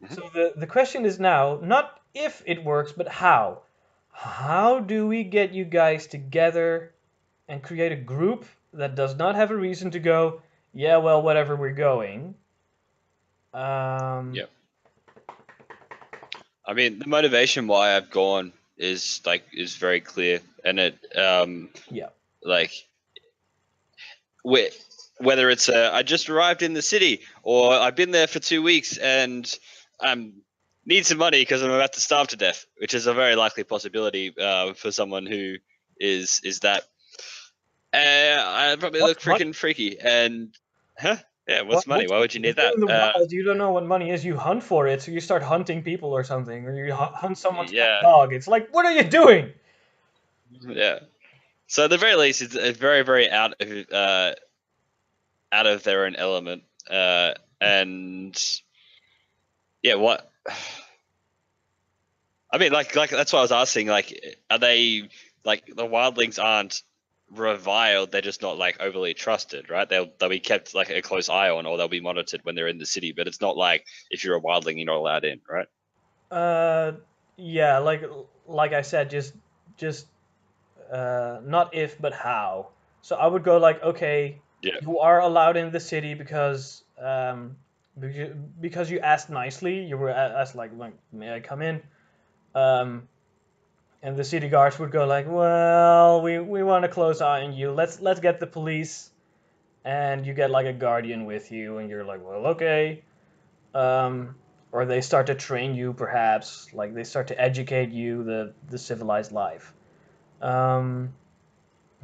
Mhm. So the question is now not if it works, but how. How do we get you guys together and create a group that does not have a reason to go, yeah, well, whatever, we're going? Um, Yeah. I mean, the motivation why I've gone is very clear, and yeah. like whe- whether it's I just arrived in the city or I've been there for 2 weeks and need some money because I'm about to starve to death, which is a very likely possibility for someone who is that. I probably look What's money? freaking freaky and huh? Yeah, what's money? What's Why money? would you If need you're that? in the wild, you don't know what money is. You hunt for it, so you start hunting people or something, or you hunt someone's pet Yeah, dog. It's like, what are you doing? yeah. So at the very least, it's very, very out of their own element. And yeah, what I mean, like that's what I was asking. Like, are they like the wildlings aren't reviled? They're just not like overly trusted, right? They'll be kept like a close eye on, or they'll be monitored when they're in the city. But it's not like if you're a wildling, you're not allowed in, right? Uh, yeah, like I said, just not if but how. So I would go like, okay, Yeah, you are allowed in the city because you asked nicely. You were asked like, may I come in? Um, and the city guards would go like, well, we want a close eye on you. Let's get the police, and you get like a guardian with you, and you're like, well, okay. Um, or they start to train you, perhaps, like they start to educate you the civilized life. Um,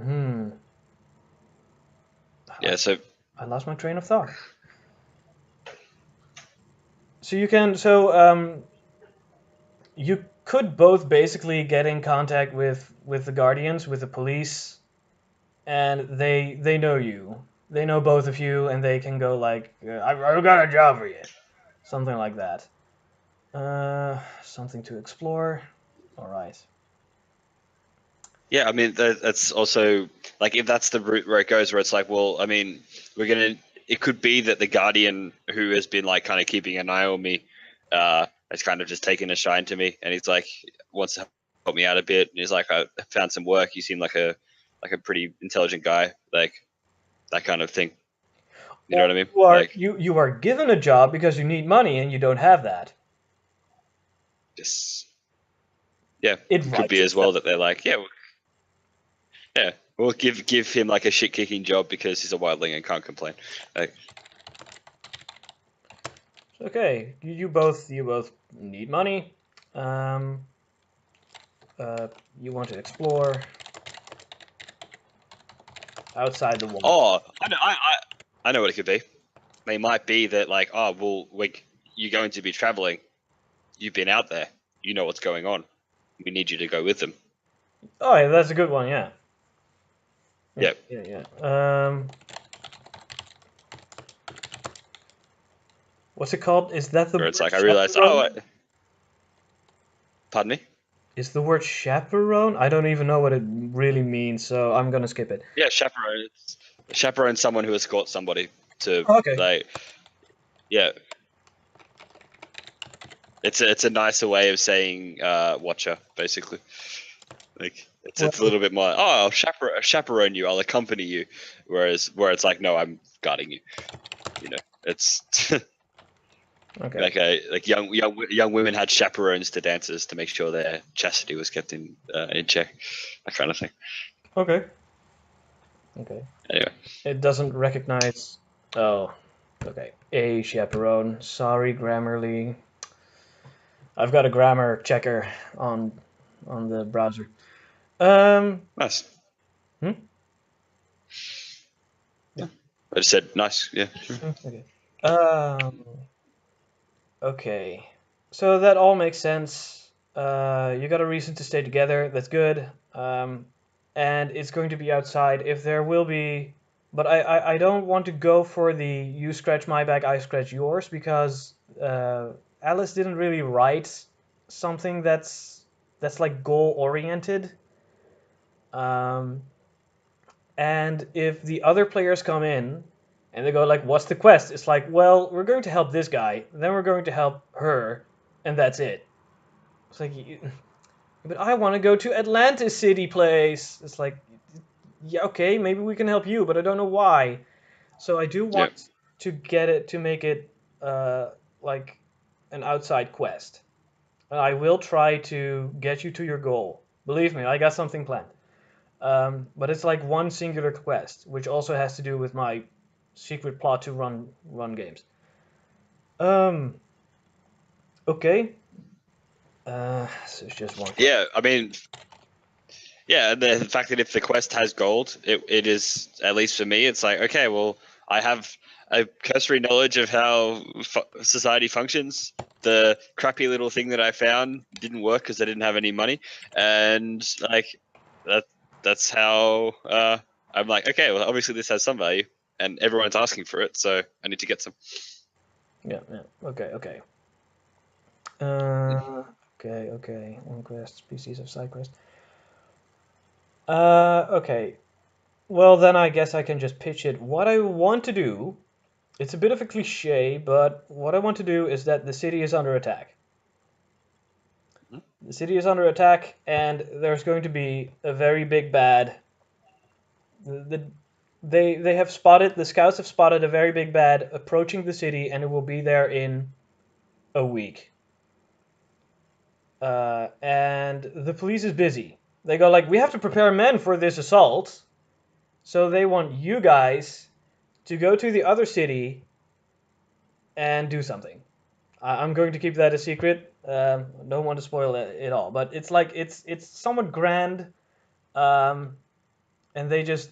hmm. I, yeah. So I lost my train of thought. So you could both basically get in contact with the guardians, with the police, and they know you. They know both of you, and they can go like, I've got a job for you, something like that. Something to explore. All right. yeah, I mean that's also like if that's the route where it goes, where it's like, well, I mean, we're gonna. It could be that the guardian who has been like kind of keeping an eye on me, has kind of just taken a shine to me, and he's like wants to help me out a bit. And he's like, I found some work. You seem like a like a pretty intelligent guy, like that kind of thing. You know what I mean? You are Like, you are given a job because you need money and you don't have that. just yeah, It could be writes as well itself. that they're like, yeah, we'll give him like a shit kicking job because he's a wildling and can't complain. Like, Okay, you both need money. Um, you want to explore outside the wall. oh, I know what it could be. They might be that like, oh, well, you're going to be traveling. You've been out there. You know what's going on. We need you to go with them. Oh, yeah, that's a good one. Yeah. Yep. Yeah. What's it called? Is that the Where word it's like I realized, chaperone? pardon me. Is the word chaperone? I don't even know what it really means, so I'm gonna skip it. Yeah, chaperone. Chaperone someone who escorts somebody to Okay. like, yeah. It's a nicer way of saying watcher, basically. Like it's Well, a little bit more. Oh, I'll chaperone you. I'll accompany you. Where it's like, no, I'm guarding you. You know, it's okay. like young women had chaperones to dances to make sure their chastity was kept in check, that kind of thing. Okay. Okay. Anyway, It doesn't recognize. Oh. Okay. A chaperone. Sorry, Grammarly. I've got a grammar checker on the browser. nice. Hmm? I just said nice. Yeah. Sure. Okay. Um. Okay. So that all makes sense. You got a reason to stay together. That's good. And it's going to be outside. If there will be, but I don't want to go for the you scratch my back, I scratch yours because Alice didn't really write something that's like goal oriented. Um, and if the other players come in and they go like, "What's the quest?" It's like, "Well, we're going to help this guy, then we're going to help her, and that's it." It's like, but I want to go to Atlantis City Place. It's like, yeah, okay, maybe we can help you, but I don't know why. So I do Yeah. want to get it to make it like an outside quest. And I will try to get you to your goal. Believe me, I got something planned. But it's like one singular quest, which also has to do with my secret plot to run games. Um, okay. So it's just one quest. Yeah. I mean, yeah. The fact that if the quest has gold, it is, at least for me, it's like, okay, well, I have a cursory knowledge of how society functions. The crappy little thing that I found didn't work because I didn't have any money, and like that that's how I'm like, okay, well, obviously this has some value, and everyone's asking for it, so I need to get some. Yeah. Okay. Okay. One quest, species of side quest. Okay. Well, then I guess I can just pitch it. What I want to do, it's a bit of a cliche, but what I want to do is that the city is under attack. Mhm. The city is under attack, and there's going to be a very big bad. They have spotted, the scouts have spotted a very big bad approaching the city, and it will be there in a week. And the police is busy. They go like, we have to prepare men for this assault, so they want you guys to go to the other city and do something. I'm going to keep that a secret. Don't want to spoil it all, but it's like it's somewhat grand, um, and they just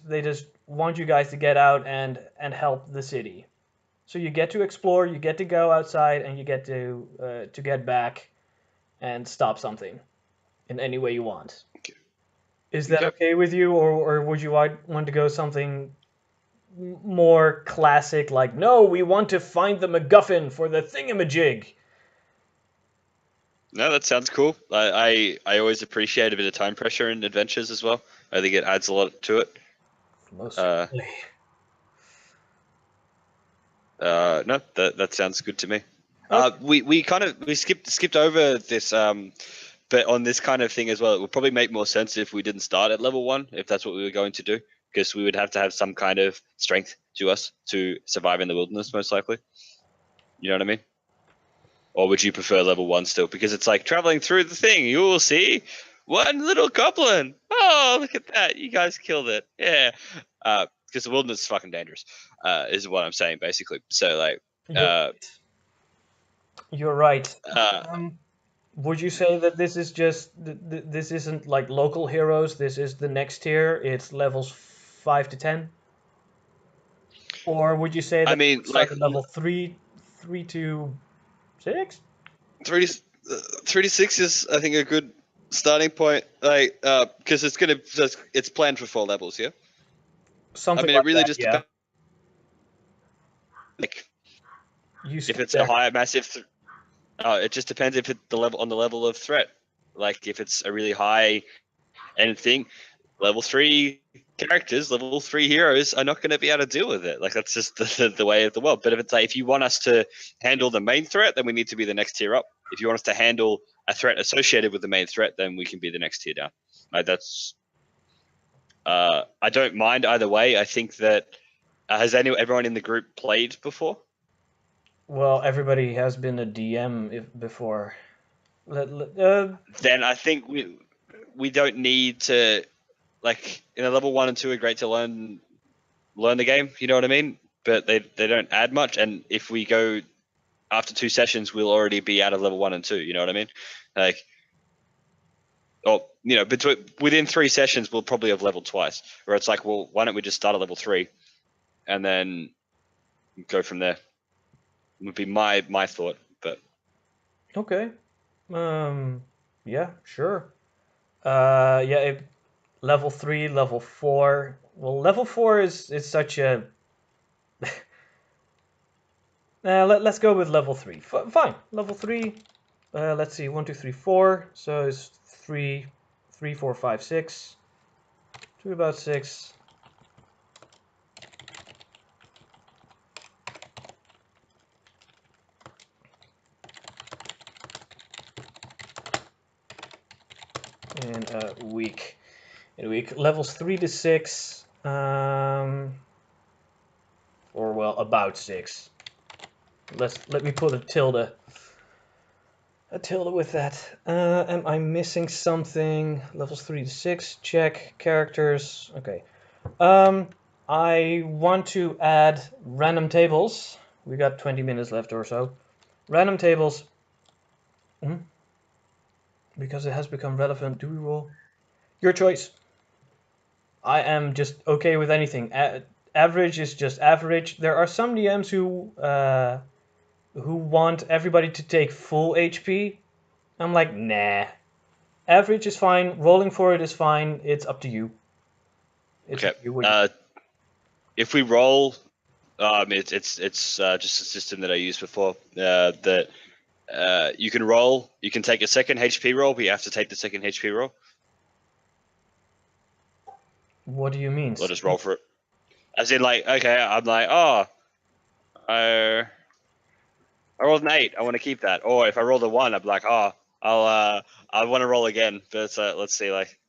want you guys to get out and help the city. So you get to explore, you get to go outside, and you get to get back and stop something in any way you want. Is that Okay. okay with you, or would you want to go something more classic, like, no, we want to find the MacGuffin for the thingamajig? No, that sounds cool. I always appreciate a bit of time pressure in adventures as well. I think it adds a lot to it. Most Uh, certainly. no, that sounds good to me. Okay. We skipped over this but on this kind of thing as well, it would probably make more sense if we didn't start at level 1, if that's what we were going to do, because we would have to have some kind of strength to us to survive in the wilderness, most likely. You know what I mean? Or would you prefer level 1 still? Because it's like traveling through the thing, you will see one little goblin. Oh, look at that. You guys killed it. Yeah. Because the wilderness is fucking dangerous, is what I'm saying, basically. So, like, you're right. uh, Would you say that this is just this isn't like local heroes? This is the next tier. It's levels 5 to 10, or would you say I that mean, we start like, at level 3 to 6? 3 to, 3 to 6 is, I think, a good starting point. Like, because it's planned for 4 levels, yeah? Something I mean, like it really that. just Yeah. depends. Like, You if it's there. a higher massive, it just depends if it's on the level of threat. Like, if it's a really high end thing, level 3 characters, level 3 heroes are not going to be able to deal with it. Like, that's just the way of the world. But if it's like, if you want us to handle the main threat, then we need to be the next tier up. If you want us to handle a threat associated with the main threat, then we can be the next tier down. Like, that's I don't mind either way. I think that has everyone in the group played before? Well, everybody has been a DM before. Then I think we don't need to, like, in a level 1 and 2 are great to learn the game. You know what I mean? But they don't add much. And if we go after 2 sessions, we'll already be out of level 1 and 2. You know what I mean? Like, or within 3 sessions, we'll probably have leveled twice. Where it's like, well, why don't we just start at level 3 and then go from there? Would be my thought. But Okay. Yeah, sure. Yeah, level 3, level 4. Well, level 4 is such a. Let's go with level 3. Fine, level 3. Let's see, 1, 2, 3, 4. So it's 3, 3, 4, 5, 6. To about 6. And a week. In a week, levels 3 to 6. Or well, about 6. Let me put a tilde with that. Am I missing something? Levels 3 to 6, check. Characters, okay. I want to add random tables. We got 20 minutes left or so. Random tables. Because it has become relevant. Do we roll? Your choice. I am just okay with anything. Average is just average. There are some DMs who want everybody to take full HP. I'm like, nah. Average is fine. Rolling for it is fine. It's up to you. It's okay. up to you. If we roll, it's just a system that I used before. That you can roll. You can take a second HP roll, but you have to take the second HP roll. What do you mean? Let us roll for it. As in, like, okay, I'm like, I rolled an 8. I want to keep that. Or if I rolled a 1, I'm like, I want to roll again. But let's see, like,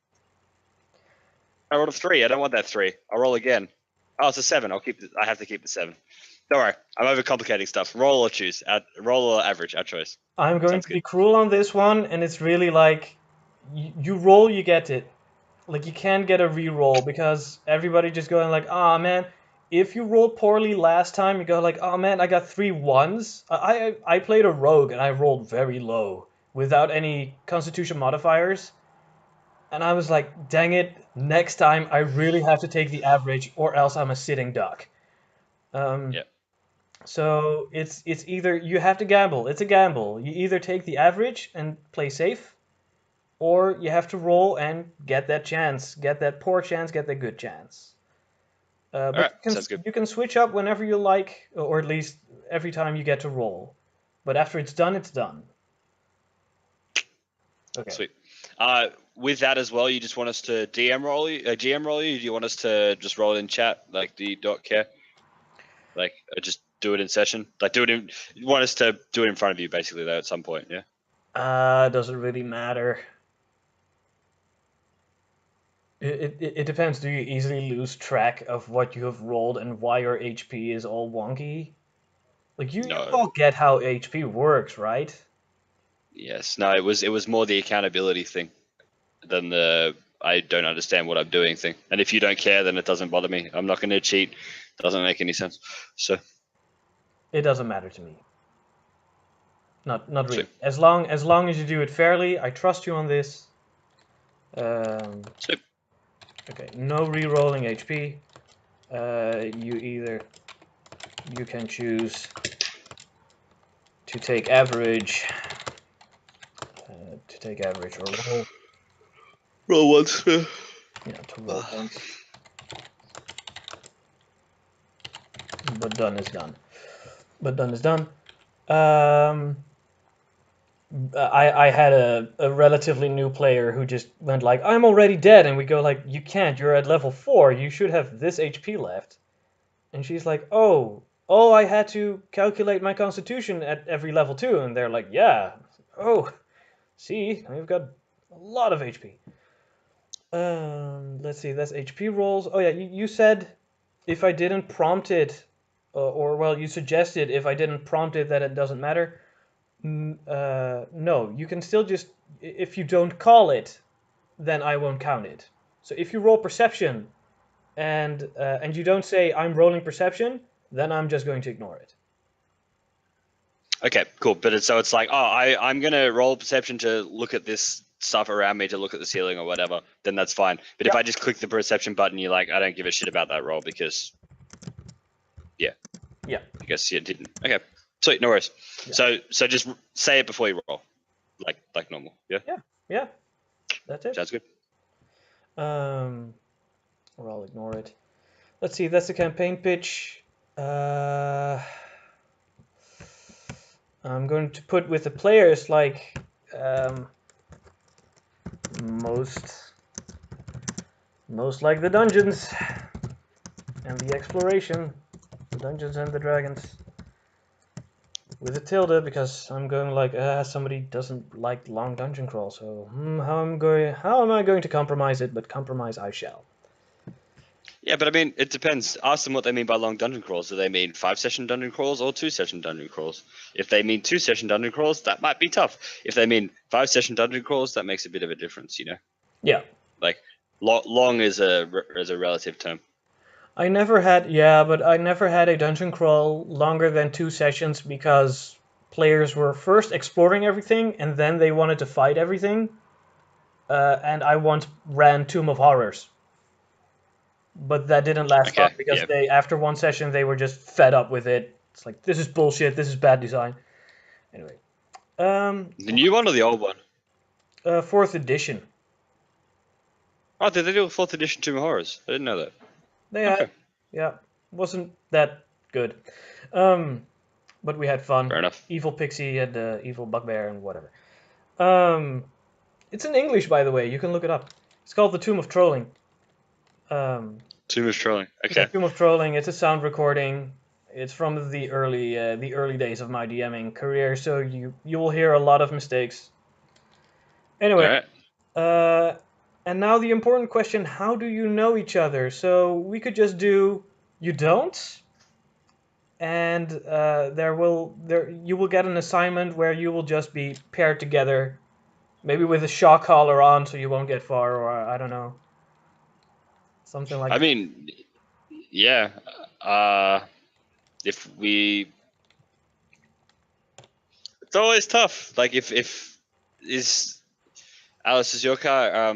I rolled a 3. I don't want that 3. I'll roll again. Oh, it's a 7. I have to keep the 7. Don't worry. I'm overcomplicating stuff. Roll or choose. Roll or average. Our choice. I'm going Sounds to good. be cruel on this one, and it's really like you roll, you get it. Like you can't get a re-roll because everybody just going like, ah man, if you rolled poorly last time, you go like, oh man, I got 3 1s. I played a rogue and I rolled very low without any constitution modifiers. And I was like, dang it, next time I really have to take the average or else I'm a sitting duck. Yeah. So it's either you have to gamble. It's a gamble. You either take the average and play safe, or you have to roll and get that chance, get that poor chance, get that good chance. All But right. Sounds good. you can switch up whenever you like, or at least every time you get to roll. But after it's done, it's done. Okay. Sweet. With that as well, you just want us to GM roll you? Do you want us to just roll it in chat? Like, do you not care? Like, just do it in session? Like, you want us to do it in front of you, basically, though, at some point, yeah? Doesn't really matter. It depends. Do you easily lose track of what you have rolled and why your HP is all wonky? Like you No. all get how HP works, right? Yes. No. It was more the accountability thing than the I don't understand what I'm doing thing. And if you don't care, then it doesn't bother me. I'm not going to cheat. Doesn't make any sense. So. It doesn't matter to me. Not Sweet. really. As long as you do it fairly, I trust you on this. Sweet. Okay, no re-rolling HP. You can choose to take average, or roll. Roll once. Yeah, to roll once. But done is done. I had a relatively new player who just went like, I'm already dead, and we go like, you can't, you're at level 4, you should have this HP left. And she's like, oh, I had to calculate my constitution at every level 2, and they're like, yeah, oh, see, I've got a lot of HP. Let's see, that's HP rolls. Oh yeah, you said if I didn't prompt it, or well, you suggested if I didn't prompt it that it doesn't matter. No, you can still just, if you don't call it, then I won't count it. So if you roll perception and you don't say I'm rolling perception, then I'm just going to ignore it. Okay, cool. But it's like, I'm gonna roll perception to look at this stuff around me, to look at the ceiling or whatever. Then that's fine. But if I just click the perception button, you're like, I don't give a shit about that roll because, yeah, I guess you didn't. Okay, sweet, no worries. Yeah. So just say it before you roll, like normal. Yeah, that's it. Sounds good. Or I'll ignore it. Let's see, that's the campaign pitch. I'm going to put with the players like most like the dungeons and the exploration, the Dungeons and the Dragons, with a tilde, because I'm going like somebody doesn't like long dungeon crawl, so how am I going to compromise it? But compromise I shall. Yeah, but I mean, it depends. Ask them what they mean by long dungeon crawls. Do they mean 5-session dungeon crawls or 2-session dungeon crawls? If they mean 2-session dungeon crawls, that might be tough. If they mean 5-session dungeon crawls, that makes a bit of a difference, you know? Yeah. Like, long is a relative term. I never had a dungeon crawl longer than 2 sessions because players were first exploring everything and then they wanted to fight everything. And I once ran Tomb of Horrors. But that didn't last long because after 1 session they were just fed up with it. It's like, this is bullshit, this is bad design. Anyway. The new one or the old one? 4th edition. Oh, did they do a 4th edition Tomb of Horrors? I didn't know that. They had, yeah, wasn't that good. But we had fun. Fair enough. Evil Pixie and Evil Bugbear and whatever. It's in English, by the way. You can look it up. It's called The Tomb of Trolling. Tomb of Trolling. Okay. Yeah, Tomb of Trolling. It's a sound recording. It's from the early days of my DMing career, so you will hear a lot of mistakes. Anyway, and now the important question: how do you know each other? So we could just do you don't, and you will get an assignment where you will just be paired together, maybe with a shock collar on, so you won't get far, or I don't know, something like. I mean, yeah. If we, it's always tough. Like if is Alice, does your car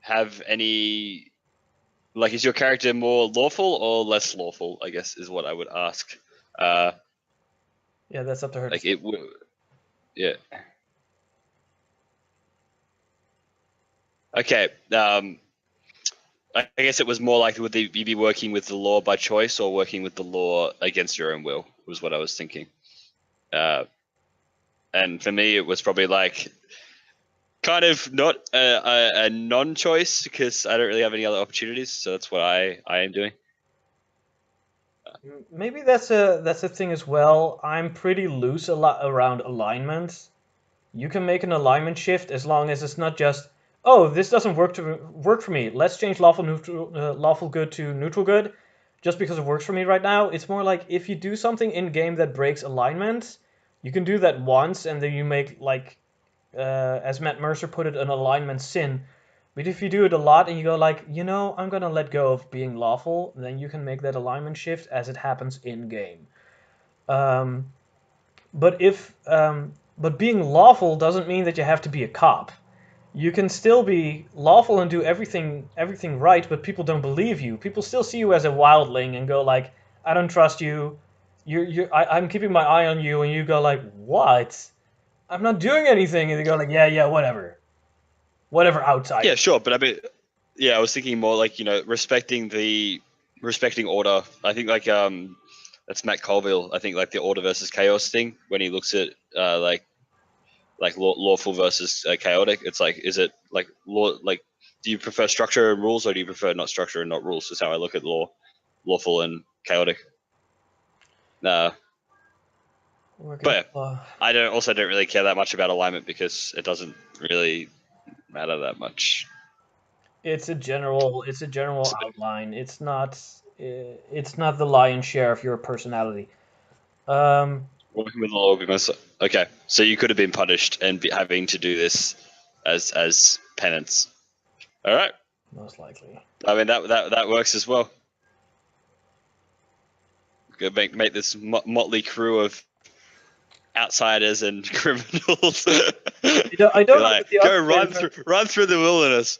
have any, like, is your character more lawful or less lawful, I guess is what I would ask. Yeah, that's up to her. Like it would, yeah. Okay. I guess it was more like, would you be working with the law by choice or working with the law against your own will, was what I was thinking. And for me, it was probably like kind of not a non-choice because I don't really have any other opportunities. So that's what I am doing. Maybe that's a thing as well. I'm pretty loose a lot around alignments. you can make an alignment shift as long as it's not just, oh, this doesn't work for me. Let's change lawful good to neutral good, just because it works for me right now. It's more like if you do something in game that breaks alignment, you can do that once, and then you make like, as Matt Mercer put it, an alignment sin. But if you do it a lot and you go like, I'm gonna let go of being lawful, then you can make that alignment shift as it happens in game. Um, but being lawful doesn't mean that you have to be a cop. You can still be lawful and do everything right, but people don't believe you. People still see you as a wildling and go like, I don't trust you. I'm keeping my eye on you, and you go like, what? I'm not doing anything, and they go like, yeah, whatever outside. Yeah, sure, but I mean, yeah, I was thinking more like respecting order. I think like that's Matt Colville. I think like the order versus chaos thing when he looks at like lawful versus chaotic. It's like, is it like law? Like, do you prefer structure and rules, or do you prefer not structure and not rules? Is how I look at lawful and chaotic. But yeah, I don't really care that much about alignment because it doesn't really matter that much. It's a general outline. It's not the lion's share of your personality. Working with law okay, so you could have been punished and having to do this as penance. All right. Most likely. I mean that works as well. Go make this motley crew of outsiders and criminals. I don't know what the go run through the wilderness.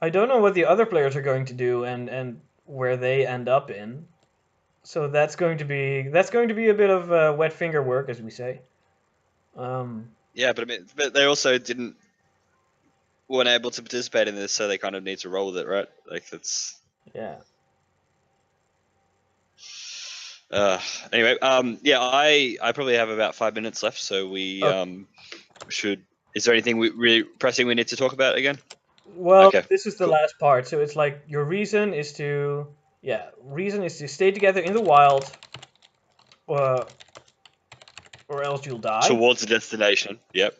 I don't know what the other players are going to do and where they end up in. So that's going to be a bit of wet finger work, as we say. Yeah, but I mean, they also weren't able to participate in this, so they kind of need to roll with it, right? Like that's. Yeah. Anyway, yeah, I probably have about 5 minutes left, so we should. Is there anything really pressing we need to talk about again? Well, this is the last part. So it's like your reason is to stay together in the wild, or else you'll die. Towards the destination. Yep.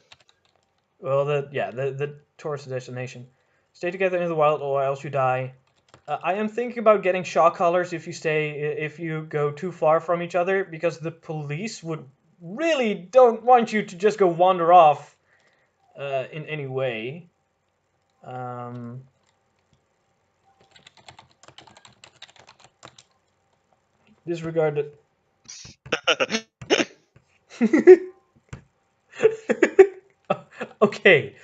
Well, the towards the destination. Stay together in the wild, or else you die. I am thinking about getting shock collars if you go too far from each other, because the police would really don't want you to just go wander off in any way. Disregard it. Okay.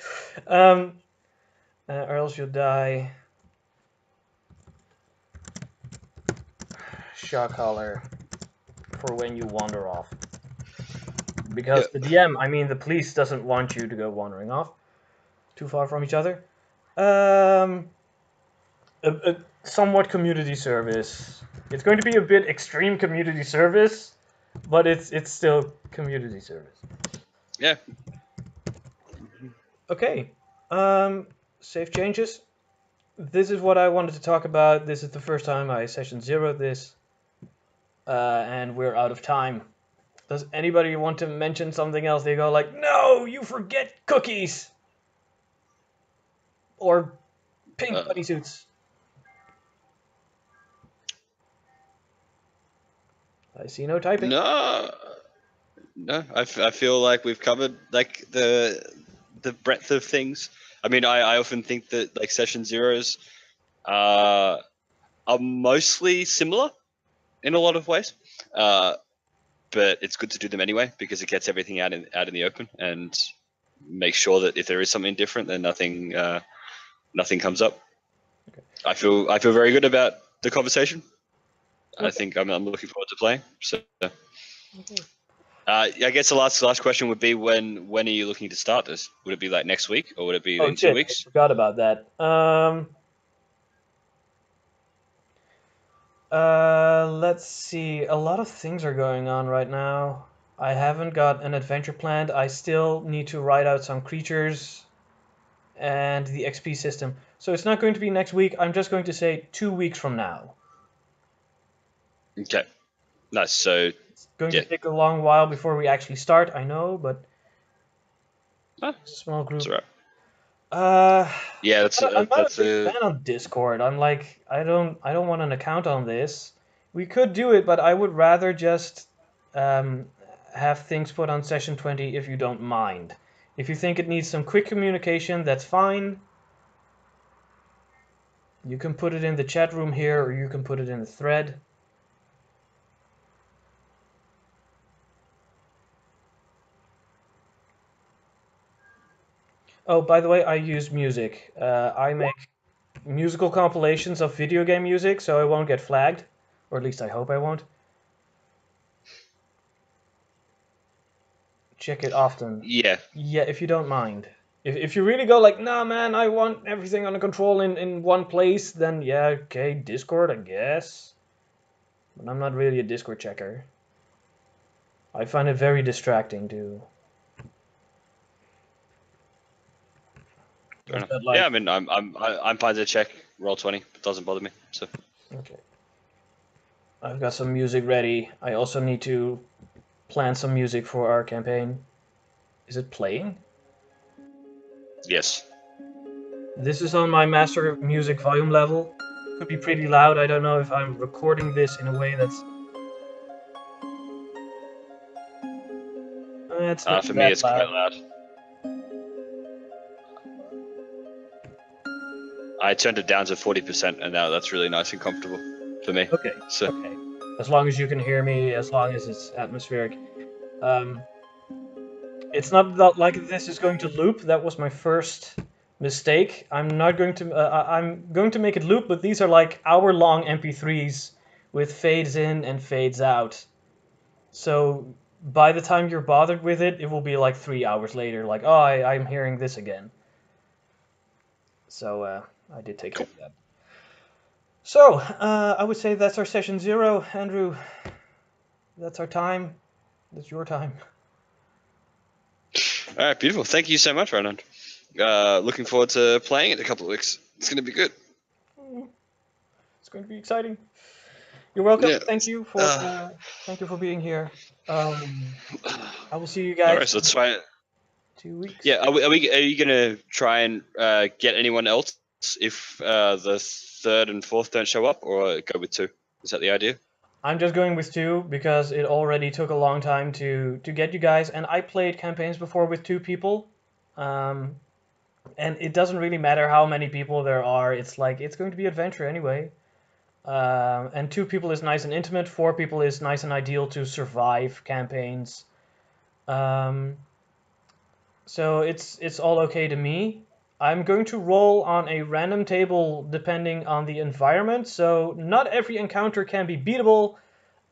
Or else you'll die. Shock collar for when you wander off. Because the DM, I mean the police, doesn't want you to go wandering off too far from each other. A somewhat community service. It's going to be a bit extreme community service, but it's still community service. Yeah. Okay. Save changes. This is what I wanted to talk about. This is the first time I session zeroed this. And we're out of time. Does anybody want to mention something else? They go like, no, you forget cookies! Or pink bunny suits. I see no typing. No, I feel like we've covered like the breadth of things. I mean, I often think that like session zeros are mostly similar in a lot of ways, but it's good to do them anyway because it gets everything out in the open and makes sure that if there is something different, then nothing comes up. Okay. I feel very good about the conversation. Okay. I think I'm looking forward to playing. So, okay. I guess the last question would be when are you looking to start this? Would it be like next week or would it be in 2 weeks? I forgot about that. Let's see. A lot of things are going on right now. I haven't got an adventure planned. I still need to write out some creatures and the XP system. So it's not going to be next week. I'm just going to say 2 weeks from now. Okay. Nice. So it's going to take a long while before we actually start, I know, but Ah, It's a small group. that's all right. Uh, Yeah, I'm not a that's big a fan on Discord. I'm like, I don't want an account on this. We could do it, but I would rather just um, have things put on session 20 if you don't mind. If you think it needs some quick communication, that's fine. You can put it in the chat room here, or you can put it in the thread. Oh, by the way, I use music. I make musical compilations of video game music, so I won't get flagged. Or at least I hope I won't. Check it often. yeah. Yeah, if you don't mind. If you really go like, nah, man, I want everything under control in one place, then yeah, okay, Discord, I guess. But I'm not really a Discord checker. I find it very distracting too. Fair Is enough. that Yeah, like, I mean, I'm fine to check roll 20. It doesn't bother me. So okay. I've got some music ready. I also need to plan some music for our campaign. Is it playing? yes. This is on my master music volume level. Could be pretty loud. I don't know if I'm recording this in a way that's. It's not For me, that it's quite loud. loud. I turned it down to 40%, and now that's really nice and comfortable for me. Okay. So Okay. As long as you can hear me, as long as it's atmospheric. Um, it's not that like this is going to loop. That was my first mistake. I'm not going to. I'm going to make it loop, but these are like hour-long MP3s with fades in and fades out. So by the time you're bothered with it, it will be like 3 hours later. Like, oh, I'm hearing this again. So I did take care of that. So I would say that's our session 0, Andrew. That's our time. That's your time. all right, beautiful. Thank you so much, Ronan. Looking forward to playing it in a couple of weeks. It's going to be good. It's going to be exciting. You're welcome. Yeah. Thank you for being here. I will see you No guys worries. Let's try it. 2 weeks. Yeah. Are you going to try and get anyone else if the third and fourth don't show up, or go with 2? Is that the idea? I'm just going with 2 because it already took a long time to get you guys, and I played campaigns before with 2 people. And it doesn't really matter how many people there are. It's like it's going to be adventure anyway. And 2 people is nice and intimate. 4 people is nice and ideal to survive campaigns. So it's all okay to me. I'm going to roll on a random table depending on the environment. So not every encounter can be beatable.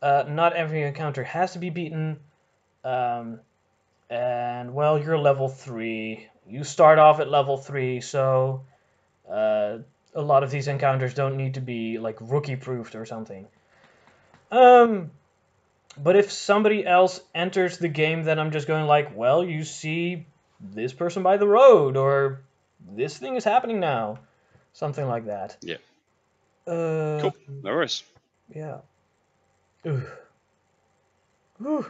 Not every encounter has to be beaten. Um, and well, you're level 3. You start off at level 3, so a lot of these encounters don't need to be like rookie proofed or something. But if somebody else enters the game, then I'm just going like, well, you see this person by the road, or this thing is happening now, something like that. Yeah. Uh, Cool. No worries. yeah. Ugh. Whew.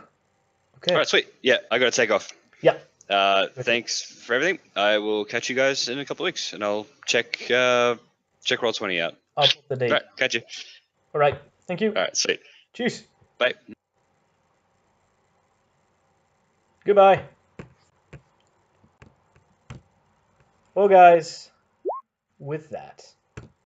Okay. All right, sweet. Yeah, I got to take off. Yeah. Thanks for everything. I will catch you guys in a couple of weeks, and I'll check roll 20 out. I'll put the date. All right, catch you. All right. Thank you. All right, sweet. Cheers. Bye. Goodbye. Well, guys, with that.